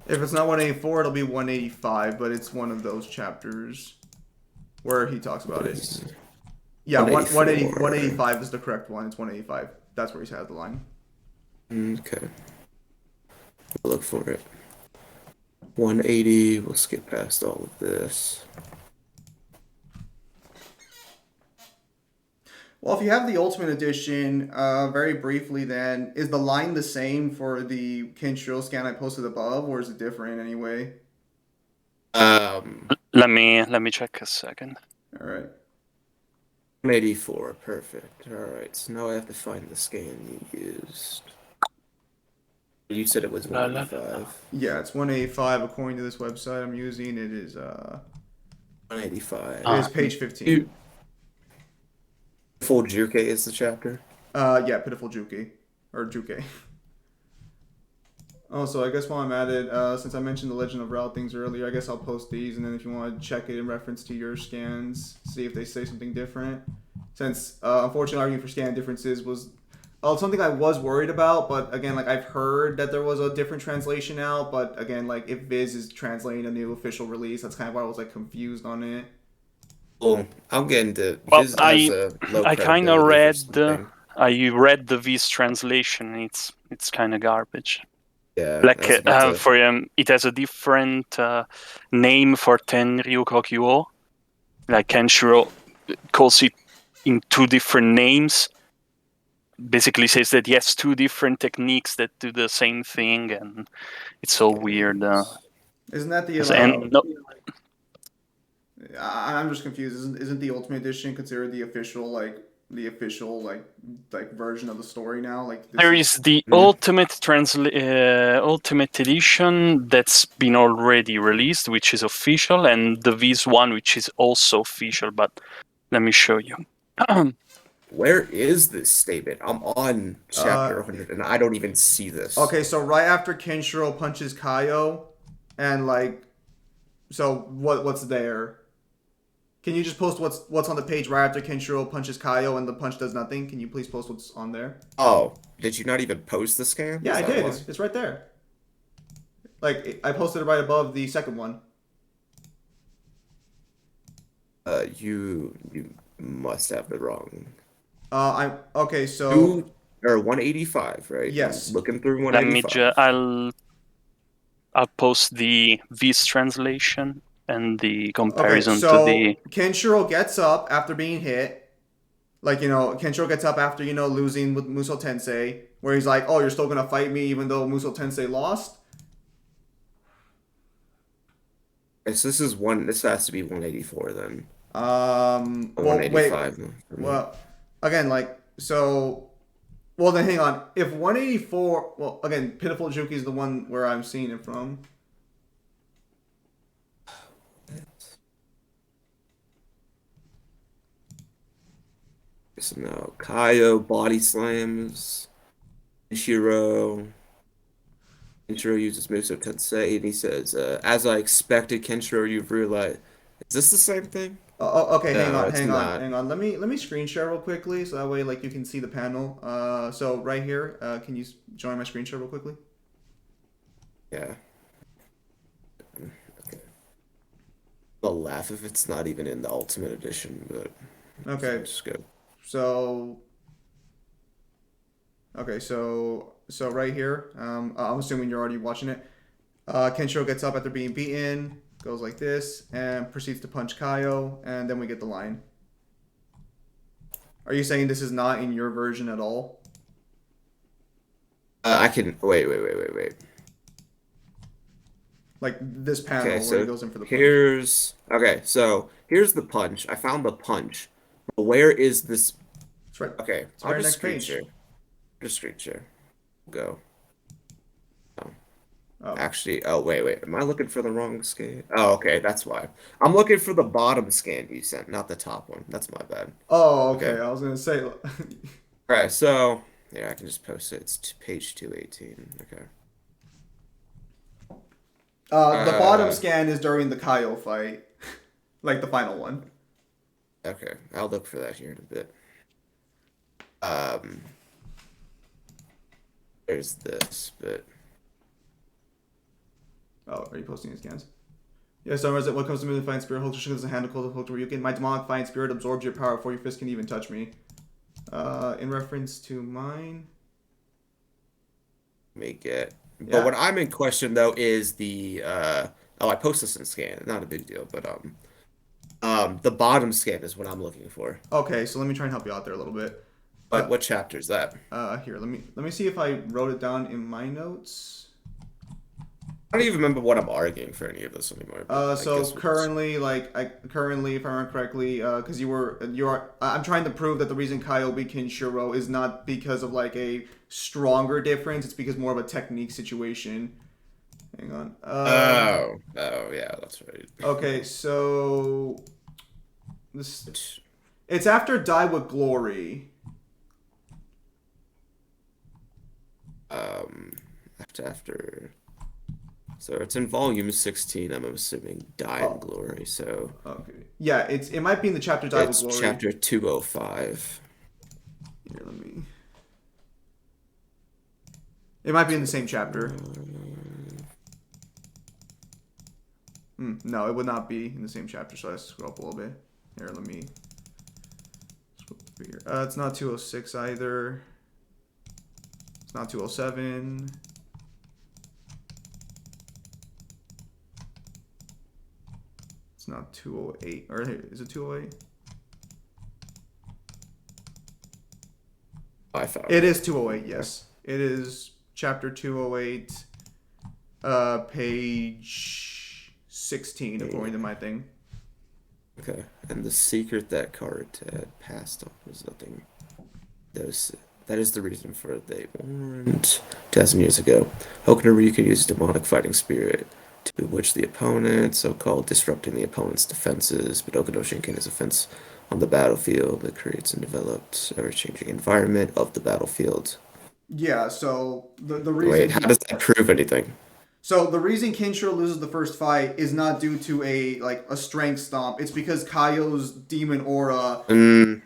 If it's not 184, it'll be 185, but it's one of those chapters where he talks about What it. is it? Yeah, 184. 185 is the correct one. It's 185. That's where he's had the line. Okay. We'll look for it. 180, we'll skip past all of this. Well, if you have the Ultimate Edition, very briefly then, is the line the same for the Kenshiro scan I posted above, or is it different anyway? Let me check a second. All right. 184, perfect. Alright, so now I have to find the scan you used. You said it was 185. Yeah, it's 185 according to this website I'm using. 185. It is page 15. Full Juke is the chapter. Yeah, Pitiful Juki. Or Juke. Also, I guess while I'm at it, since I mentioned the Legend of Rao things earlier, I guess I'll post these, and then if you want to check it in reference to your scans, see if they say something different. Since, unfortunately, arguing for scan differences was something I was worried about, but again, like, I've heard that there was a different translation out, but again, like, if Viz is translating a new official release, that's kind of why I was, like, confused on it. Well, I'll get into Well, Viz has a low I kind of credibility for something. I read the V's translation. It's kind of garbage. Yeah, Like I was about to. for it has a different name for Tenryu Kokyo. Like Kenshiro calls it in two different names. Basically says that he has two different techniques that do the same thing, and it's so weird. Isn't that the And no, I'm just confused. Isn't the Ultimate Edition considered the official version of the story now? Like there is the ultimate edition that's been already released, which is official, and the V's one, which is also official. But let me show you. Where is this statement? I'm on chapter 100 and I don't even see this. Okay, so right after Kenshiro punches Kaio, and like, so what's there? Can you just post what's on the page right after Kenshiro punches Kaio and the punch does nothing? Can you please post what's on there? Oh, did you not even post the scan? Yeah, Is I that did. why? It's right there. Like I posted it right above the second one. You must have it wrong. I'm okay. So Two or 185, right? Yes. I'm looking through Let me 185. I'll post the V's translation and the okay, comparison to so the. Kenshiro gets up after being hit, Like, Kenshiro gets up after, losing with Muso Tensei, where he's like, oh, you're still going to fight me even though Muso Tensei lost? Okay, so this has to be 184 then. Or Well, wait. 185 for me. Well, again, well, then hang on. If 184, well, again, Pitiful Juki is the one where I'm seeing it from. So no, Kaio body slams. Kenshiro. Kenshiro uses Muso Tensei, and he says, "As I expected, Kenshiro, you've realized." Is this the same thing? Okay, hang No, on, it's hang on, not. hang on. Let me screen share real quickly, so that way, like, you can see the panel. So right here, can you join my screen share real quickly? Yeah. Okay. I'll laugh if it's not even in the Ultimate Edition, but Okay, just go. so so right here, I'm assuming you're already watching it. Kenshiro gets up after being beaten, goes like this, and proceeds to punch Kaio, and then we get the line. Are you saying this is not in your version at all? I can wait. Like this panel Okay, where he so goes in for the punch. here's the punch. I found the punch. But where is this? It's right. Okay, It's I'll very just next screen page. share. Just screen share. Go. Oh, Oh. actually, oh wait. Am I looking for the wrong scan? Oh, okay, that's why. I'm looking for the bottom scan you sent, not the top one. That's my bad. Oh, okay. Okay. I was gonna say. All right, so yeah, I can just post it. It's page 218. Okay. The bottom Uh, scan is during the Kaio fight, like the final one. okay. I'll look for that here in a bit. Um, there's this, but Oh, are you posting these scans? Yeah, summarize it. What comes to me, the fighting spirit holds doesn't handle cold hold where you can. My demonic fighting spirit absorbs your power before your fist can even touch me. In reference to mine. make it. But Yeah. what I'm in question though is the I post this in scan, not a big deal, but the bottom scan is what I'm looking for. Okay, so let me try and help you out there a little bit. But what chapter is that? Here, let me see if I wrote it down in my notes. I don't even remember what I'm arguing for any of this anymore. But I So guess currently, currently, if I remember correctly, because I'm trying to prove that the reason Kaio beat Kinshiro is not because of like a stronger difference. It's because more of a technique situation. Hang on. Oh yeah, that's right. Okay, so this Which, it's after Die with Glory. um, after. So it's in volume 16. I'm assuming Die in Oh, Glory. So okay. Yeah, it might be in the chapter Die with it's Glory. chapter 205. Here, let me. It might be in the same chapter. No, it would not be in the same chapter, so I scroll up a little bit. Here, let me scroll up here. It's not 206 either. It's not 207. It's not 208. Or is it 208? I found It is 208, yes. It is chapter 208, page 16, according to my thing. Okay, and the secret that Kart had passed on was nothing. That is the reason for they warned 2,000 years ago. Hokunaru could use demonic fighting spirit to bewitch the opponent, so-called disrupting the opponent's defenses, but Okuno Shinken is a fence on the battlefield that creates and develops ever-changing environment of the battlefield. Yeah, so the Wait, reason how does that prove anything? so the reason Kinshiro loses the first fight is not due to a strength stomp. It's because Kaio's demon aura Mm,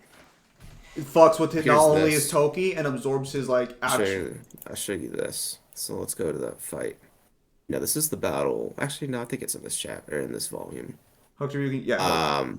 fucks with it, not here's only his this. Toki and absorbs his like I'll show action. you, I'll show you this. So let's go to that fight. No, this is the battle. Actually, no, I think it's in this chapter, in this volume. Yeah.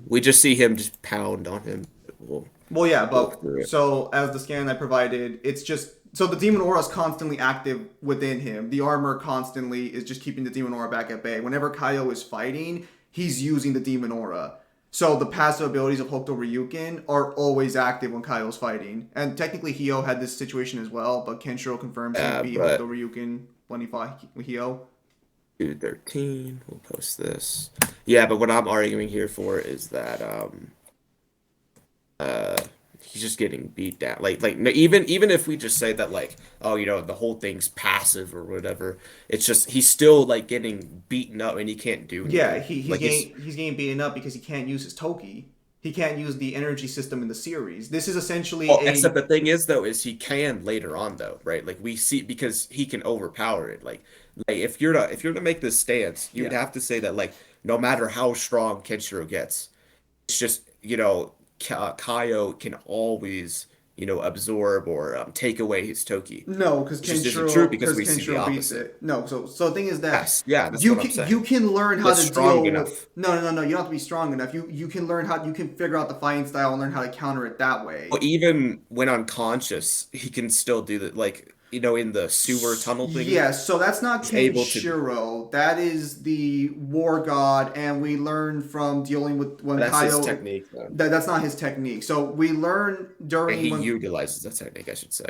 We just see him just pound on him. We'll Well, yeah, walk but through it. so as the scan I provided, it's just so the demon aura is constantly active within him. The armor constantly is just keeping the demon aura back at bay. Whenever Kaio is fighting, he's using the demon aura. So the passive abilities of Hokuto Ryukin are always active when Kaio's fighting. And technically Hyo had this situation as well, but Kenshiro confirms he beat but Hokuto Ryukin when he fought Hyo. 213. We'll post this. Yeah, but what I'm arguing here for is that uh he's just getting beat down. No, even if we just say that like, oh, the whole thing's passive or whatever, it's just he's still like getting beaten up and he can't do Yeah, anything. he's getting beaten up because he can't use his Toki. He can't use the energy system in the series. This is essentially Well, except the thing is though, is he can later on though, right? Like we see because he can overpower it. Like if you're to make this stance, you would Yeah. have to say that like no matter how strong Kenshiro gets, it's just Kaio can always absorb or take away his Toki. No, because It just isn't true because we see the Kenshiro beats opposite. it. No, so the thing is that Yes, yeah, that's what I'm saying. you can learn how That's to strong deal enough. with no. You don't have to be strong enough. You can learn how you can figure out the fighting style and learn how to counter it that way. Well, even when unconscious, he can still do that. Like in the sewer tunnel thing. Yes, so that's not He's able to- Kenshiro. That is the war god, and we learn from dealing with when That's his Kaio. technique, though. That's not his technique. So we learn during He when, utilizes that technique, I should say.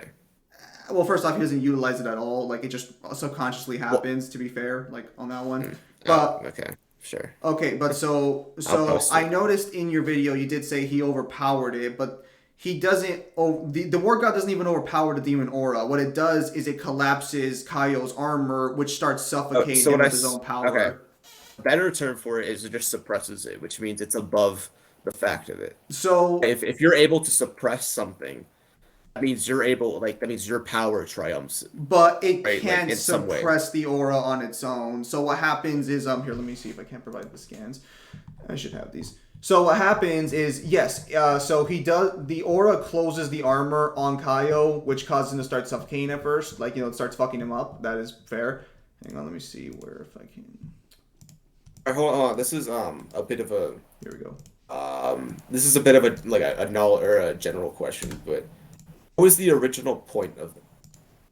well, first off, he doesn't utilize it at all. Like it just subconsciously happens. To be fair, like on that one, but. Oh, okay, sure. Okay, but so post I it. noticed in your video you did say he overpowered it, but he doesn't. Oh, the war god doesn't even overpower the demon aura. What it does is it collapses Kaio's armor, which starts suffocating So him what with his own power. okay. A better term for it is it just suppresses it, which means it's above the fact of it. So If you're able to suppress something, that means your power triumphs. but it Right, like, can't in some way. suppress the aura on its own. So what happens is here, let me see if I can provide the scans. I should have these. So what happens is yes, so the aura closes the armor on Kaio, which causes him to start suffocating at first. Like it starts fucking him up. That is fair. Hang on, let me see where if I can. All right, hold on. This is a bit of a Here we go. this is a bit of a null or a general question, but what was the original point of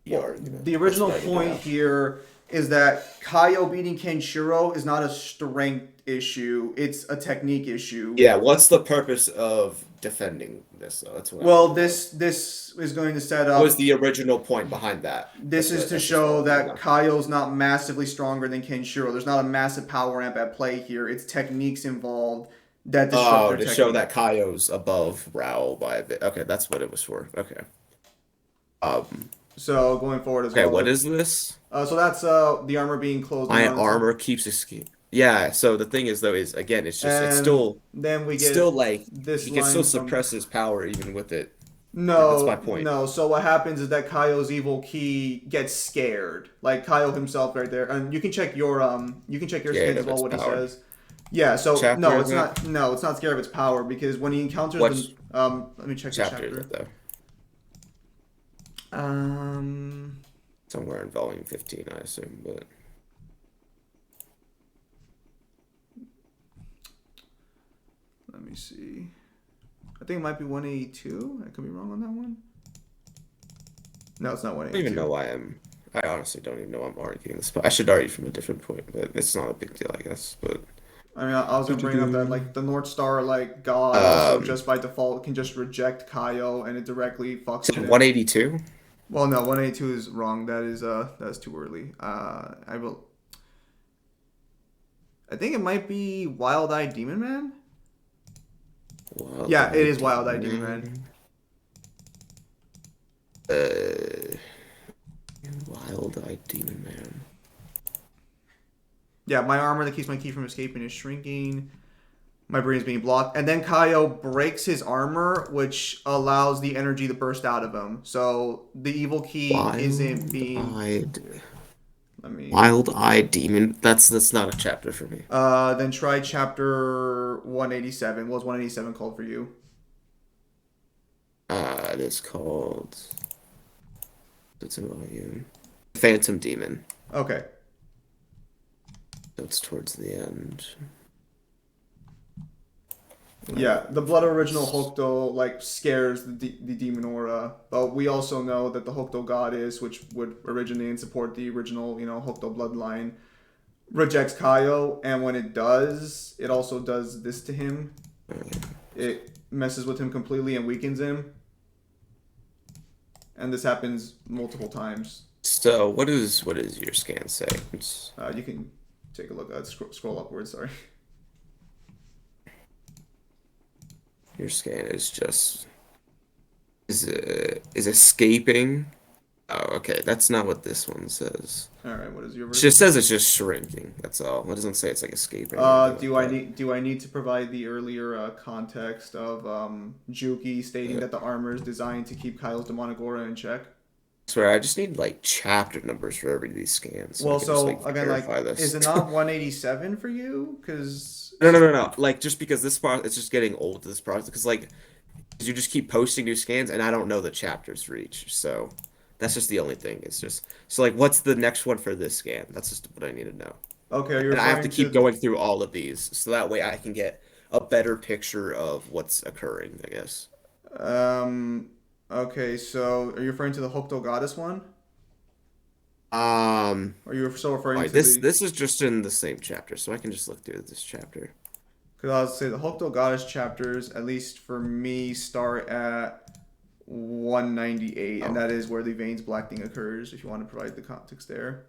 the argument? The original That's what I need to point know. here is that Kaio beating Kenshiro is not a strength issue; it's a technique issue. Yeah, what's the purpose of defending this? That's what. Well, this is going to set up. What was the original point behind that? This is to show that Kaio's not massively stronger than Kenshiro. There's not a massive power amp at play here. It's techniques involved that disrupt Oh, their to technique. show that Kaio's above Raoul by a bit. Okay, that's what it was for. Okay. So going forward as Okay, well. what is this? So that's the armor being closed. My on its own. armor keeps escaping. Yeah, so the thing is though is again it's And still then we get still like this he can line still from- suppress his power even with it. No, That's my point. No, so what happens is that Kaio's evil key gets scared. Like Kaio himself right there. And you can check your scans as well its what he power. says. Yeah, so Chapter no, is it's not it's not scared of its power because when he encounters What's- let me check the Chapter is chapter. it though? Somewhere in volume 15, I assume, but Let me see. I think it might be 182. I could be wrong on that one. No, it's not I don't 182. even know why I honestly don't even know why I'm arguing this. But I should argue from a different point, but it's not a big deal, I guess. But I mean, I was gonna bring up that like the North Star like god also just by default can just reject Kaio and it directly fucks is it with him. 182? Well, no, 182 is wrong. That's too early. I think it might be Wild Eye Demon Man. Yeah, it is Wild Eye Demon Man. Wild Eye Demon Man. Yeah, my armor that keeps my key from escaping is shrinking. My brain is being blocked. And then Kaio breaks his armor, which allows the energy to burst out of him. So the evil key isn't being... Wild Eye Demon. That's not a chapter for me. Then try chapter 187. What was 187 called for you? It is called... It's a volume. Phantom Demon. Okay. So it's towards the end. Yeah, the Blood Original Hokuto like scares the demon aura, but we also know that the Hokuto goddess, which would originate and support the original, Hokuto bloodline, rejects Kaio, and when it does, it also does this to him. it messes with him completely and weakens him. And this happens multiple times. So what is your scan say? You can take a look. Scroll upwards. Sorry. Your scan is just is escaping. Oh, okay. That's not what this one says. All right. What is your It version? just says it's just shrinking. That's all. It doesn't say it's like escaping or anything like that. Do I need to provide the earlier context of Juki stating that the armor is designed to keep Kyle's demonic aura in check? I swear, I just need like chapter numbers for every of these scans. So I Well, can just, so like, again, like, verify this. is it not 187 for you? Because No. Like just because this part, it's just getting old to this process. Because like, 'cause you just keep posting new scans, and I don't know the chapters for each. So that's just the only thing. It's just so like, what's the next one for this scan? That's just what I need to know. okay, you're And I have to referring keep to going through all of these, so that way I can get a better picture of what's occurring, I guess. Okay, so are you referring to the Hokuto Goddess one? Or are you still referring Wait, to this the? this is just in the same chapter, so I can just look through this chapter. Because I was say the Hokuto Goddess chapters, at least for me, start at 198, and Oh. that is where the veins black thing occurs. If you want to provide the context there.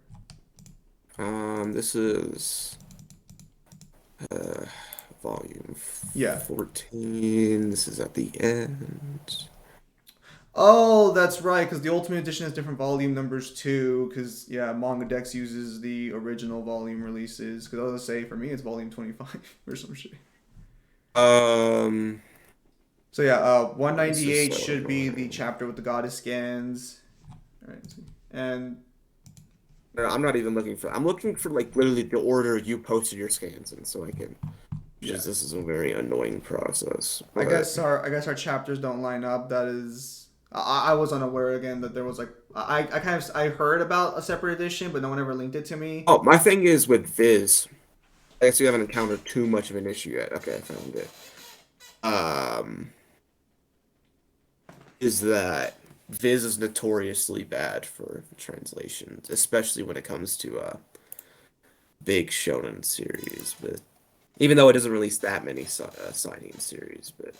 This is volume Yeah. 14. This is at the end. Oh, that's right. Because the Ultimate Edition has different volume numbers too. Because yeah, Manga Dex uses the original volume releases. Because I was gonna say for me, it's volume 25 or some shit. Um, So yeah, this 198 is so should be the annoying. chapter with the goddess scans. All right, and No, I'm not even looking for. I'm looking for like literally the order you posted your scans in, so I can. yeah, Just this is a very annoying process, I guess our chapters don't line up. That is, I was unaware again that there was like I kind of I heard about a separate edition, but no one ever linked it to me. Oh, my thing is with Viz. I guess we haven't encountered too much of an issue yet. Okay, I found it. Um, is that Viz is notoriously bad for translations, especially when it comes to big shonen series. But even though it doesn't release that many signing series, but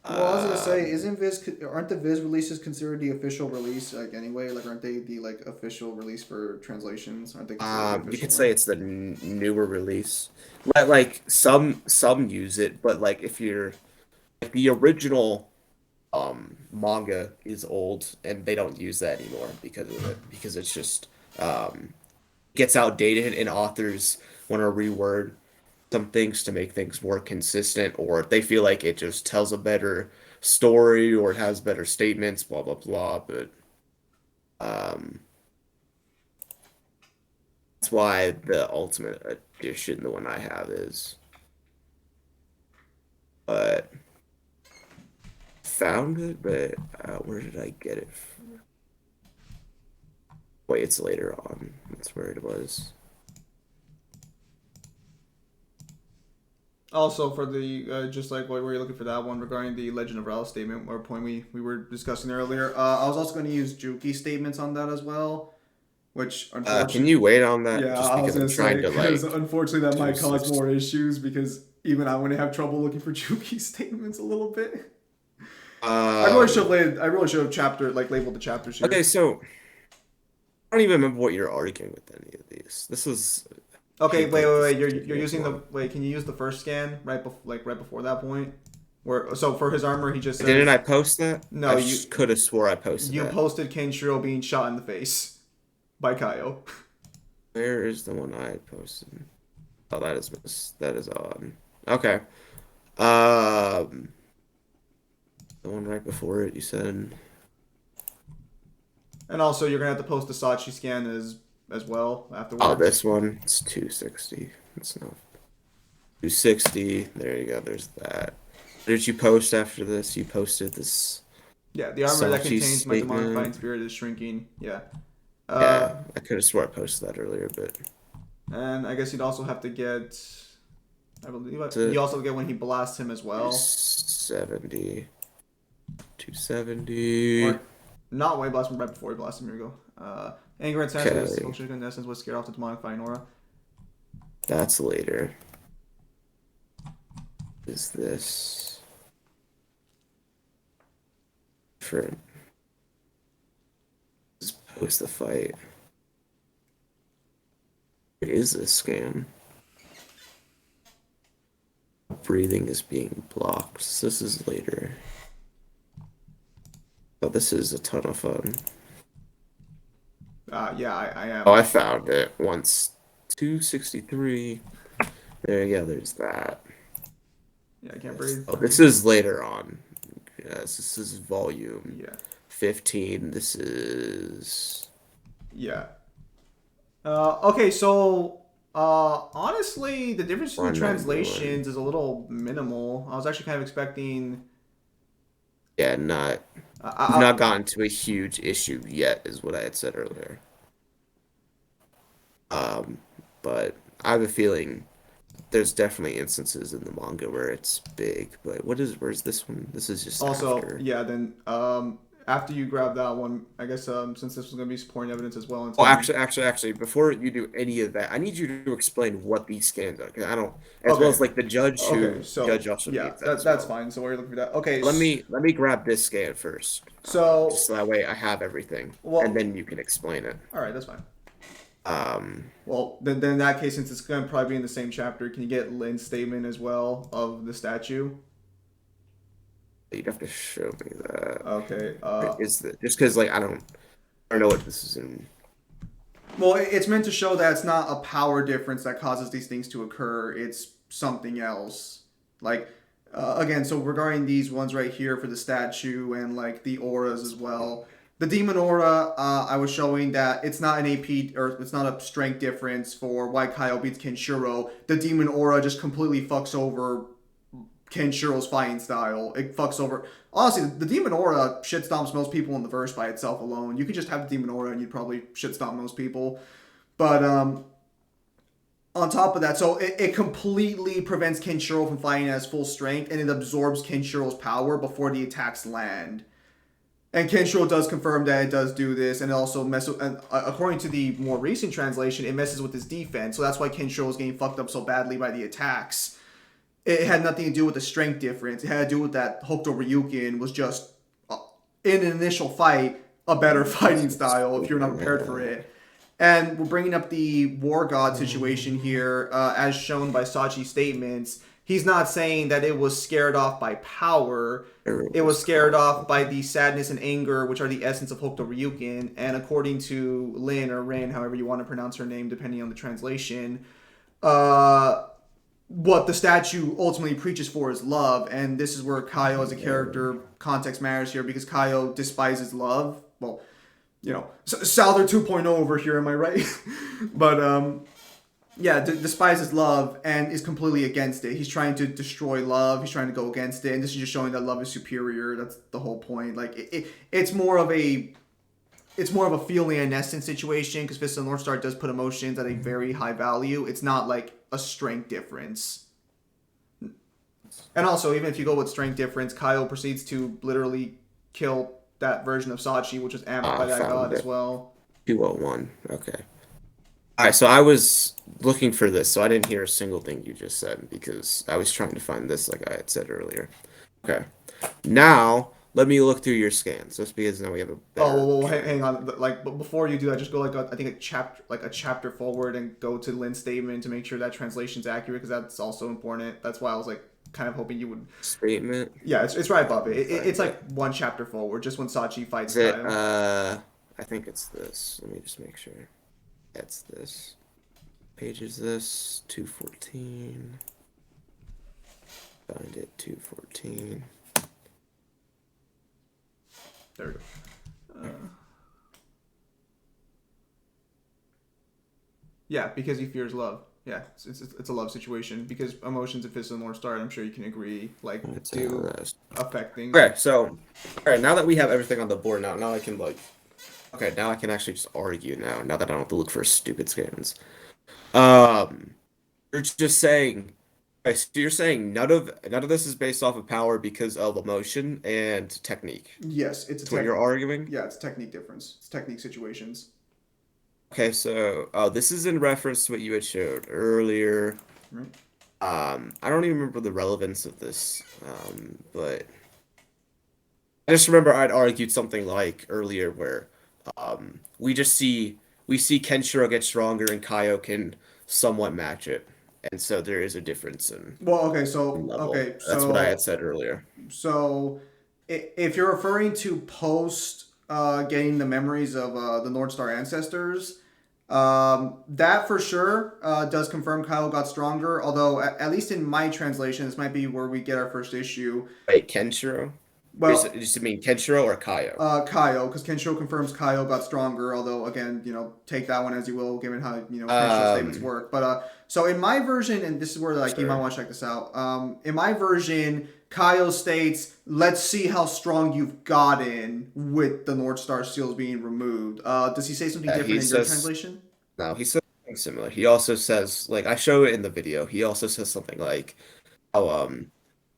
Well, I was gonna say, um, aren't the Viz releases considered the official release like anyway? Like, aren't they the like official release for translations? Aren't they considered the you official could one? say it's the newer release. Like some use it, but like if you're like the original manga is old and they don't use that anymore because of it because it's just gets outdated and authors want to reword some things to make things more consistent or they feel like it just tells a better story or it has better statements blah blah blah but um that's why the ultimate edition the one I have is but found it but where did I get it from? Wait, it's later on. That's where it was. Also, for the just like what were you looking for that one regarding the Legend of Rao statement or point we were discussing earlier. I was also going to use Juki statements on that as well, which Can unfortunately, you wait on that? yeah, Just I was because I'm going to say trying to because like unfortunately that do might cause six. more issues because even I would have trouble looking for Juki statements a little bit. I really should have chapter like labeled the chapters here. Okay, so I don't even remember what you're arguing with any of these. This is I Okay, hate that this is You're taking as using the long. wait. Can you use the first scan right before that point? Where so for his armor, he just Didn't says I post that? no. I could have swore I posted You that. posted Kenshiro being shot in the face by Kaio. Where is the one I had posted? Oh, that is odd. Okay. Um, the one right before it, you said. And also, you're gonna have to post the Sachi scan as well Oh, afterwards. this one. It's 260. It's not 260. There you go. There's that. Did you post after this? You posted this Yeah, the armor that Sachi contains my demonic fighting statement. spirit is shrinking. Yeah. Yeah, Uh, I could have swore I posted that earlier, but and I guess you'd also have to get. I believe it's you a also get when he blasts him as well. 270. 270. Or not when he blasts him, right before he blasts him. Here we go. Anger and sadness, Okay, function in essence, was scared off the demonic fighting aura. that's later. Is this different? This is post the fight. What is this scan? Breathing is being blocked. So this is later. Oh, this is a ton of fun. Yeah, I am. Oh, I found it once. 263. There you go, there's that. Yeah, I can't breathe. Oh, this is later on. Yes, this is volume Yeah. 15. This is. Yeah. Okay, so honestly, the difference in the 191. translations is a little minimal. I was actually kind of expecting. Yeah, not. We've not gotten to a huge issue yet, is what I had said earlier. But I have a feeling there's definitely instances in the manga where it's big. But where's this one? This is just Also, after. yeah. Then after you grab that one, I guess since this was gonna be supporting evidence as well. Oh, actually, before you do any of that, I need you to explain what these scans are, because I don't, as well Okay. as like the judge Okay, so judge also yeah, needs that as that's well. fine. So we're looking for that. Okay. Let me grab this scan first, So just so that way I have everything, Well- and then you can explain it. all right, that's fine. Um, Well, then in that case, since it's going to probably be in the same chapter, can you get Lynn's statement as well of the statue? you'd have to show me that. Okay. Is that just because like I don't know what this is in. Well, it's meant to show that it's not a power difference that causes these things to occur. It's something else. Like, again, so regarding these ones right here for the statue and like the auras as well. The demon aura, I was showing that it's not an AP or it's not a strength difference for why Kyle beats Kenshiro. The demon aura just completely fucks over Kenshiro's fighting style. It fucks over. Honestly, the demon aura shit stomps most people in the verse by itself alone. You could just have the demon aura and you'd probably shit stomp most people. But on top of that, so it completely prevents Kenshiro from fighting at his full strength, and it absorbs Kenshiro's power before the attacks land. And Kenshiro does confirm that it does do this, and it also and according to the more recent translation, it messes with his defense. So that's why Kenshiro is getting fucked up so badly by the attacks. It had nothing to do with the strength difference. It had to do with that Hokuto Ryukin was just, in an initial fight, a better fighting style if you're not prepared for it. And we're bringing up the War God situation here, as shown by Sachi's statements. He's not saying that it was scared off by power. It was scared off by the sadness and anger, which are the essence of Hokuto Ryukin. And according to Lin or Rin, however you want to pronounce her name, depending on the translation, what the statue ultimately preaches for is love. And this is where Kaio as a character context matters here, because Kaio despises love. Well, you know, Souther 2.0 over here, am I right? But, yeah, despises love and is completely against it. He's trying to destroy love. He's trying to go against it. And this is just showing that love is superior. That's the whole point. Like, it's more of a feeling and essence situation, because Fist of the North Star does put emotions at a very high value. It's not like a strength difference. And also, even if you go with strength difference, Kyle proceeds to literally kill that version of Sachi, which was amped by that god as well. 201. Okay. All right, so I was looking for this, so I didn't hear a single thing you just said because I was trying to find this, like I had said earlier. Okay. Now, let me look through your scans, just because now we have a better. Well, hang on. Like, but before you do that, just go I think a chapter forward and go to Lynn's statement to make sure that translation's accurate, because that's also important. That's why I was like kind of hoping you would. Statement. Yeah, it's right above it. It's like one chapter forward, just when Sachi fights Kyle. I think it's this. Let me just make sure. That's this. Page is this. 214. Find it. 214. There we go. Yeah, because he fears love. Yeah, it's a love situation, because emotions of Fist of the North Star, I'm sure you can agree, like, do affect things. Okay, so, all right, now that we have everything on the board, now I can, like, okay, now I can actually just argue now that I don't have to look for stupid scans. You're just saying, okay, so you're saying none of this is based off of power because of emotion and technique. Yes, That's what you're arguing? Yeah, it's technique difference. It's technique situations. Okay, so this is in reference to what you had showed earlier. Right. I don't even remember the relevance of this, but I just remember I'd argued something like earlier where we see Kenshiro get stronger and Kaio can somewhat match it, and so there is a difference Well, in level. okay, That's what I had said earlier. so if you're referring to post getting the memories of the North Star ancestors, that for sure does confirm Kyle got stronger. Although at least in my translation, this might be where we get our first issue. Wait, Kenshiro? Or is it Well, just to mean Kenshiro or Kaio? Kyle, because Kenshiro confirms Kyle got stronger. Although again, take that one as you will, given how Kenshiro statements Um, work. But so in my version, and this is where like you might sure. want to check this out. In my version, Kyle states, "Let's see how strong you've gotten with the North Star seals being removed." Does he say something Yeah, he different in your says translation? no. He says something similar. He also says like I show it in the video. He also says something like, "Oh,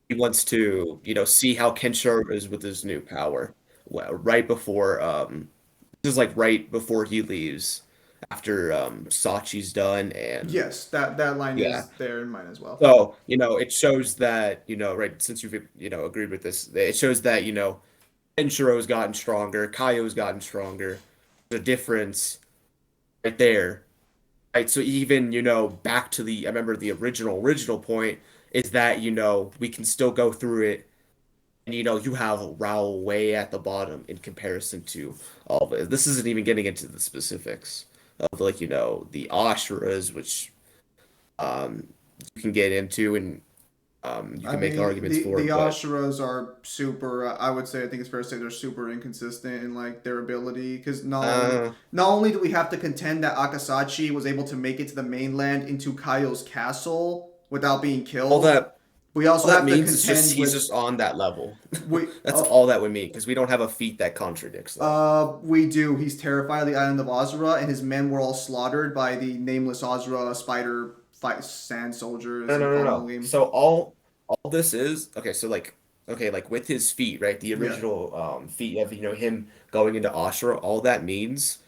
he wants to, see how Kenshiro is with his new power." Well, right before this is like right before he leaves, after Sachi's done, and Yes, that line yeah. is there in mine as well. So, it shows that, right, since you've, agreed with this, it shows that, Kenshiro's gotten stronger, Kaio's gotten stronger. The difference right there, right? So even, back to I remember the original point is that, we can still go through it and, you have Raoh way at the bottom in comparison to all of it. This isn't even getting into the specifics of like, the Ashuras, which um you can get into and you I can make mean, arguments for the it, but Ashuras are super. I would say, I think it's fair to say they're super inconsistent in like their ability. Because uh not only do we have to contend that Akasachi was able to make it to the mainland into Kaio's castle without being all killed, that we all also that have to means is just contend he's with just on that level. we. That's all that would mean because we don't have a feat that contradicts that. We do. He's terrified of the island of Azura, and his men were all slaughtered by the nameless Azura spider fight sand soldiers No, and no, no, following no. him. So all this is okay. So like with his feat, right? The Yeah, original feat of him going into Ashura, all that means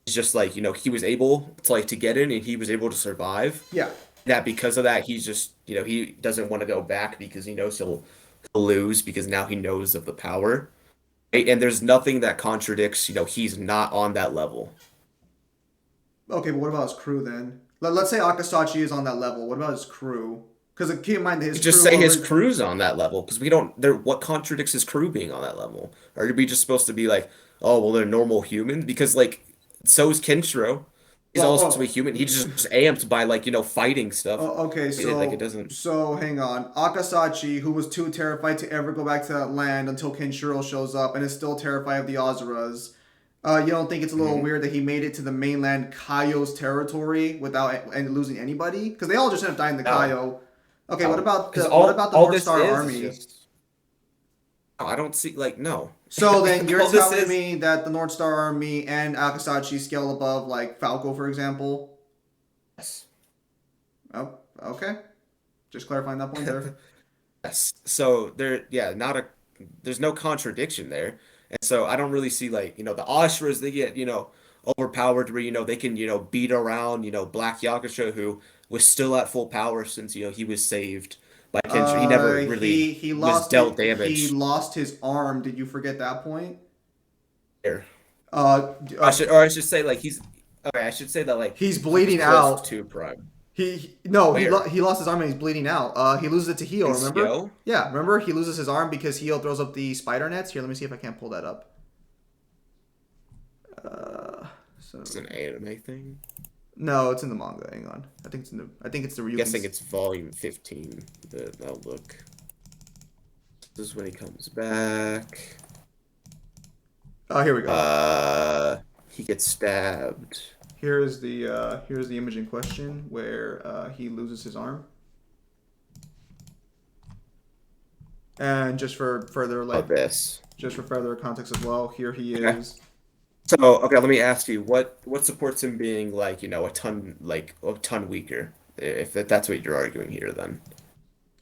is just like he was able to like to get in and he was able to survive. yeah. That because of that he's just he doesn't want to go back because he knows he'll lose because now he knows of the power. Right? And there's nothing that contradicts he's not on that level. Okay, but what about his crew then? Let's say Akasachi is on that level. What about his crew? Because keep in mind that his You just crew say his already. crew's on that level because we don't there what contradicts his crew being on that level? Are we just supposed to be like, oh well they're normal humans? Because like so is Kenshiro. He's Well, also a human. He's just amped by like, fighting stuff. okay, Like it doesn't so hang on. Akasachi, who was too terrified to ever go back to that land until Kenshiro shows up and is still terrified of the Azuras. You don't think it's a little Mhm. weird that he made it to the mainland Kaio's territory without and losing anybody? Because they all just end up dying to No. Kaio. Okay, No. Because what about the all North this Star is Army? just no, I don't see like no. So then you're All this telling is me that the North Star Army and Akasachi scale above like Falco, for example? yes. Oh, okay. Just clarifying that point there. Yes. So not a there's no contradiction there. And so I don't really see like, the Ashras they get, overpowered where, they can, beat around, Black Yakusho who was still at full power since, he was saved by Kenshin. He never really was dealt he damage lost his arm. Did you forget that point? there. Uh, I should say like he's okay, I should say that like he's he was bleeding close out. to prime. No, Where? he lost his arm and he's bleeding out. He loses it to Hio. In Remember? Syo? Yeah, remember he loses his arm because Hio throws up the spider nets. Here, let me see if I can't pull that up. So It's an anime thing. no, it's in the manga. Hang on, I think it's the I'm Ryukin. guessing it's volume 15. The outlook. This is when he comes back. Oh, here we go. He gets stabbed. Here's the image in question where he loses his arm. And just for further This. just for further context as well, here he Okay. is. So, okay, let me ask you, what supports him being like, a ton weaker? If that's what you're arguing here, then.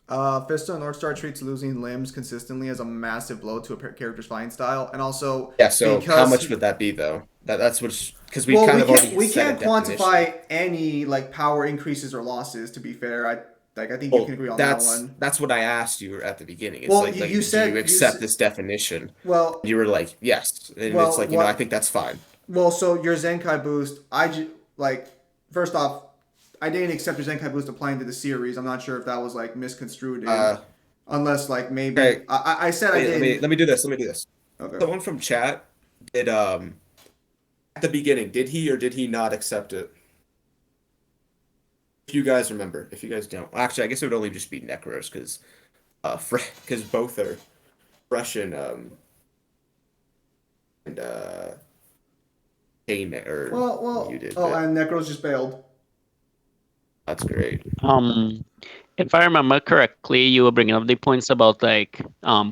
Fisto North Star treats losing limbs consistently as a massive blow to a character's fighting style, and also Yeah, so how because much would that be though? That's what because we well, kind of already we set can't a definition. quantify any like power increases or losses. To be fair, Like I think you Well, can agree on that that's one. that's what I asked you at the beginning. It's Well, like, you do you said accept this definition? well, You were like, yes, and it's well, like, I what? think that's fine. Well, so your Zenkai boost, like first off, I didn't accept your Zenkai boost applying to the series. I'm not sure if that was like misconstrued in, Uh, unless like maybe okay, I said I didn't. let me do this. Let me do this. Okay. Someone from chat did at the beginning, did he or did he not accept it? If you guys remember, if you guys don't, actually, I guess it would only just be Necros because because both are fresh and Kane or muted, Oh, but and Necros just bailed. that's great. If I remember correctly, you were bringing up the points about like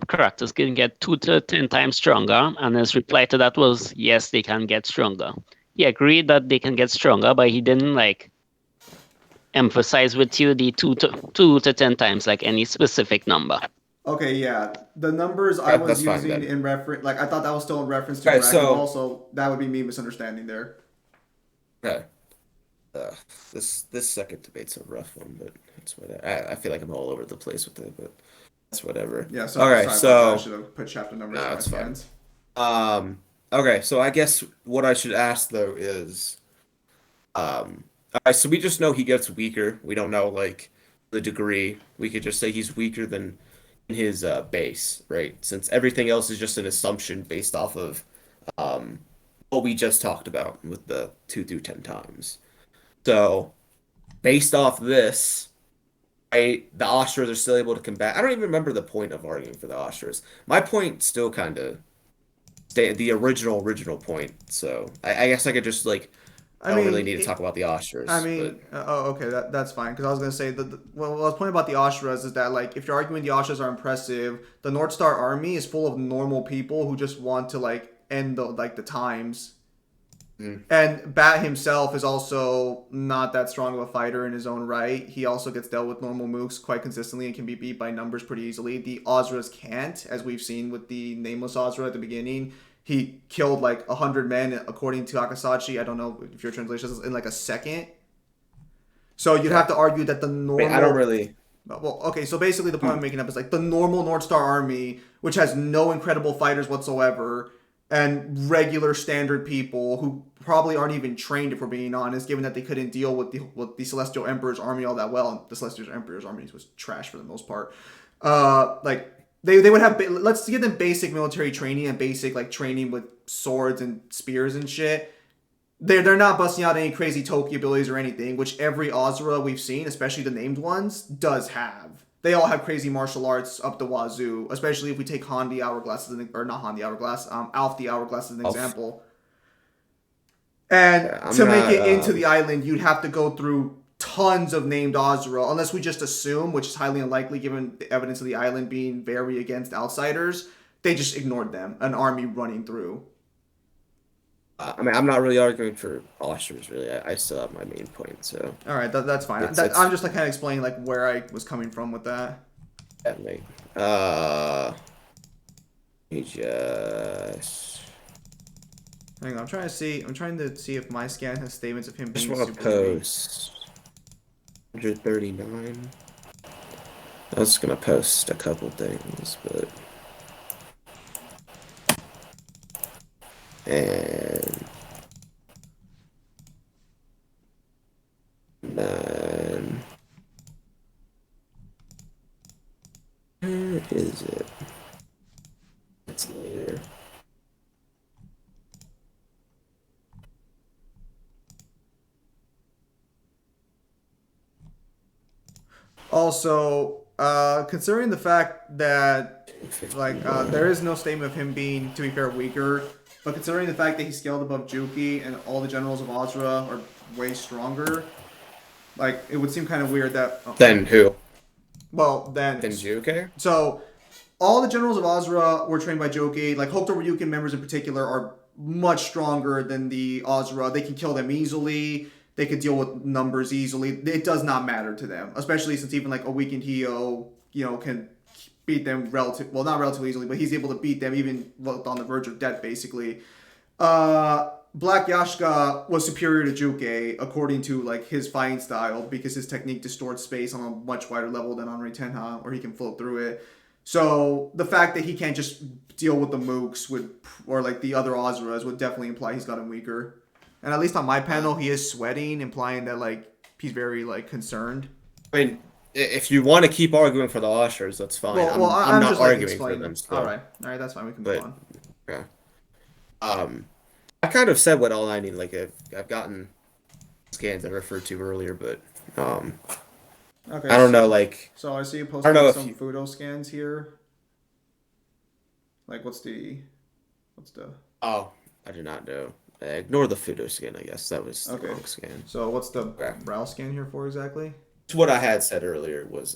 characters can get 2 to 10 times stronger, and his reply to that was yes, they can get stronger. He agreed that they can get stronger, but he didn't like emphasize with you the 2 to 10 times, like any specific number. Okay, yeah. The numbers I Okay, was that's fine using then. in reference, like I thought that was still in reference to Okay, Dragon Ball, so so that would be me misunderstanding there. okay, uh, this second debate's a rough one, but it's what I feel like I'm all over the place with it, but that's whatever. Yeah, Okay, sorry about that. I so should have put chapter numbers no, back it's fine. again. Okay, so I guess what I should ask though is, all right, so we just know he gets weaker. We don't know like the degree. We could just say he's weaker than his base, right? Since everything else is just an assumption based off of um what we just talked about with the 2 through 10 times. So based off this, right, the Ostras are still able to combat. I don't even remember the point of arguing for the Ostras. My point still kind of stay the original point. So I guess I could just like I I don't really mean, need to talk about the Ostras, but okay, that's fine. Because I was gonna say what I was pointing about the Ashras is that like if you're arguing the Ashras are impressive, the North Star Army is full of normal people who just want to like end the times. mm, And Bat himself is also not that strong of a fighter in his own right. He also gets dealt with normal mooks quite consistently and can be beat by numbers pretty easily. The Ozras can't, as we've seen with the Nameless Ozra at the beginning. He killed like 100 men, according to Akasachi. I don't know if your translation is in like a second. So you'd have okay. to argue that the Wait, I don't normal. really. Well, okay, so basically the point I'm Hmm. making up is like the normal North Star Army, which has no incredible fighters whatsoever, and regular standard people who probably aren't even trained, if we're being honest, given that they couldn't deal with the Celestial Emperor's army all that well, and the Celestial Emperor's army was trash for the most part. Like they would have let's give them basic military training and basic like training with swords and spears and shit. They're not busting out any crazy Toki abilities or anything, which every Ozra we've seen, especially the named ones, does have. They all have crazy martial arts up the wazoo, especially if we take Han the Hourglass as or not Han the Hourglass, Alf the Hourglass as an I'll, example. And yeah, I'm to make not. it into the island, you'd have to go through tons of named Ozra, unless we just assume, which is highly unlikely given the evidence of the island being very against outsiders. They just ignored them, an army running through. I mean, I'm not really arguing for Ostras. Really, I still have my main point. So All right, that's fine. it's I'm just like kind of explaining like where I was coming from with that. yeah, mate. Let me just. Hang on, I'm trying to see. I'm trying to see if my scan has statements of him Just being want to super weak. post 139. I was gonna post a couple things, but and then where is it? It's later. Also, considering the fact that there is no statement of him being, to be fair, weaker, but considering the fact that he scaled above Juki and all the generals of Ozra are way stronger, like it would seem kind of weird that. Oh, Then who? well, then Then Juke? so all the generals of Ozra were trained by Joki. Like Hokuto Ryukin members in particular are much stronger than the Ozra. They can kill them easily. They could deal with numbers easily. It does not matter to them, especially since even like a weakened Hio, can beat them not relatively easily, but he's able to beat them even on the verge of death, basically. Black Yashka was superior to Juke according to like his fighting style because his technique distorts space on a much wider level than Henri Tenha, or he can float through it. So the fact that he can't just deal with the mooks would, or like the other Ozuras, would definitely imply he's gotten weaker. And at least on my panel, he is sweating, implying that like he's very like concerned. I mean, if you want to keep arguing for the Oshers, that's fine. I'm not just like arguing for explaining. them still. All right, that's fine. We can move But on. yeah. I kind of said what all I need. Like I've gotten scans I referred to earlier, but Okay. I don't know. Like So I see you I don't posting know if some you, Fudo scans here. Like, what's the? oh, I did not know. Ignore the Fudo scan. I guess that was the Okay. wrong scan. So what's the Okay. brow scan here for exactly? It's what I had said earlier was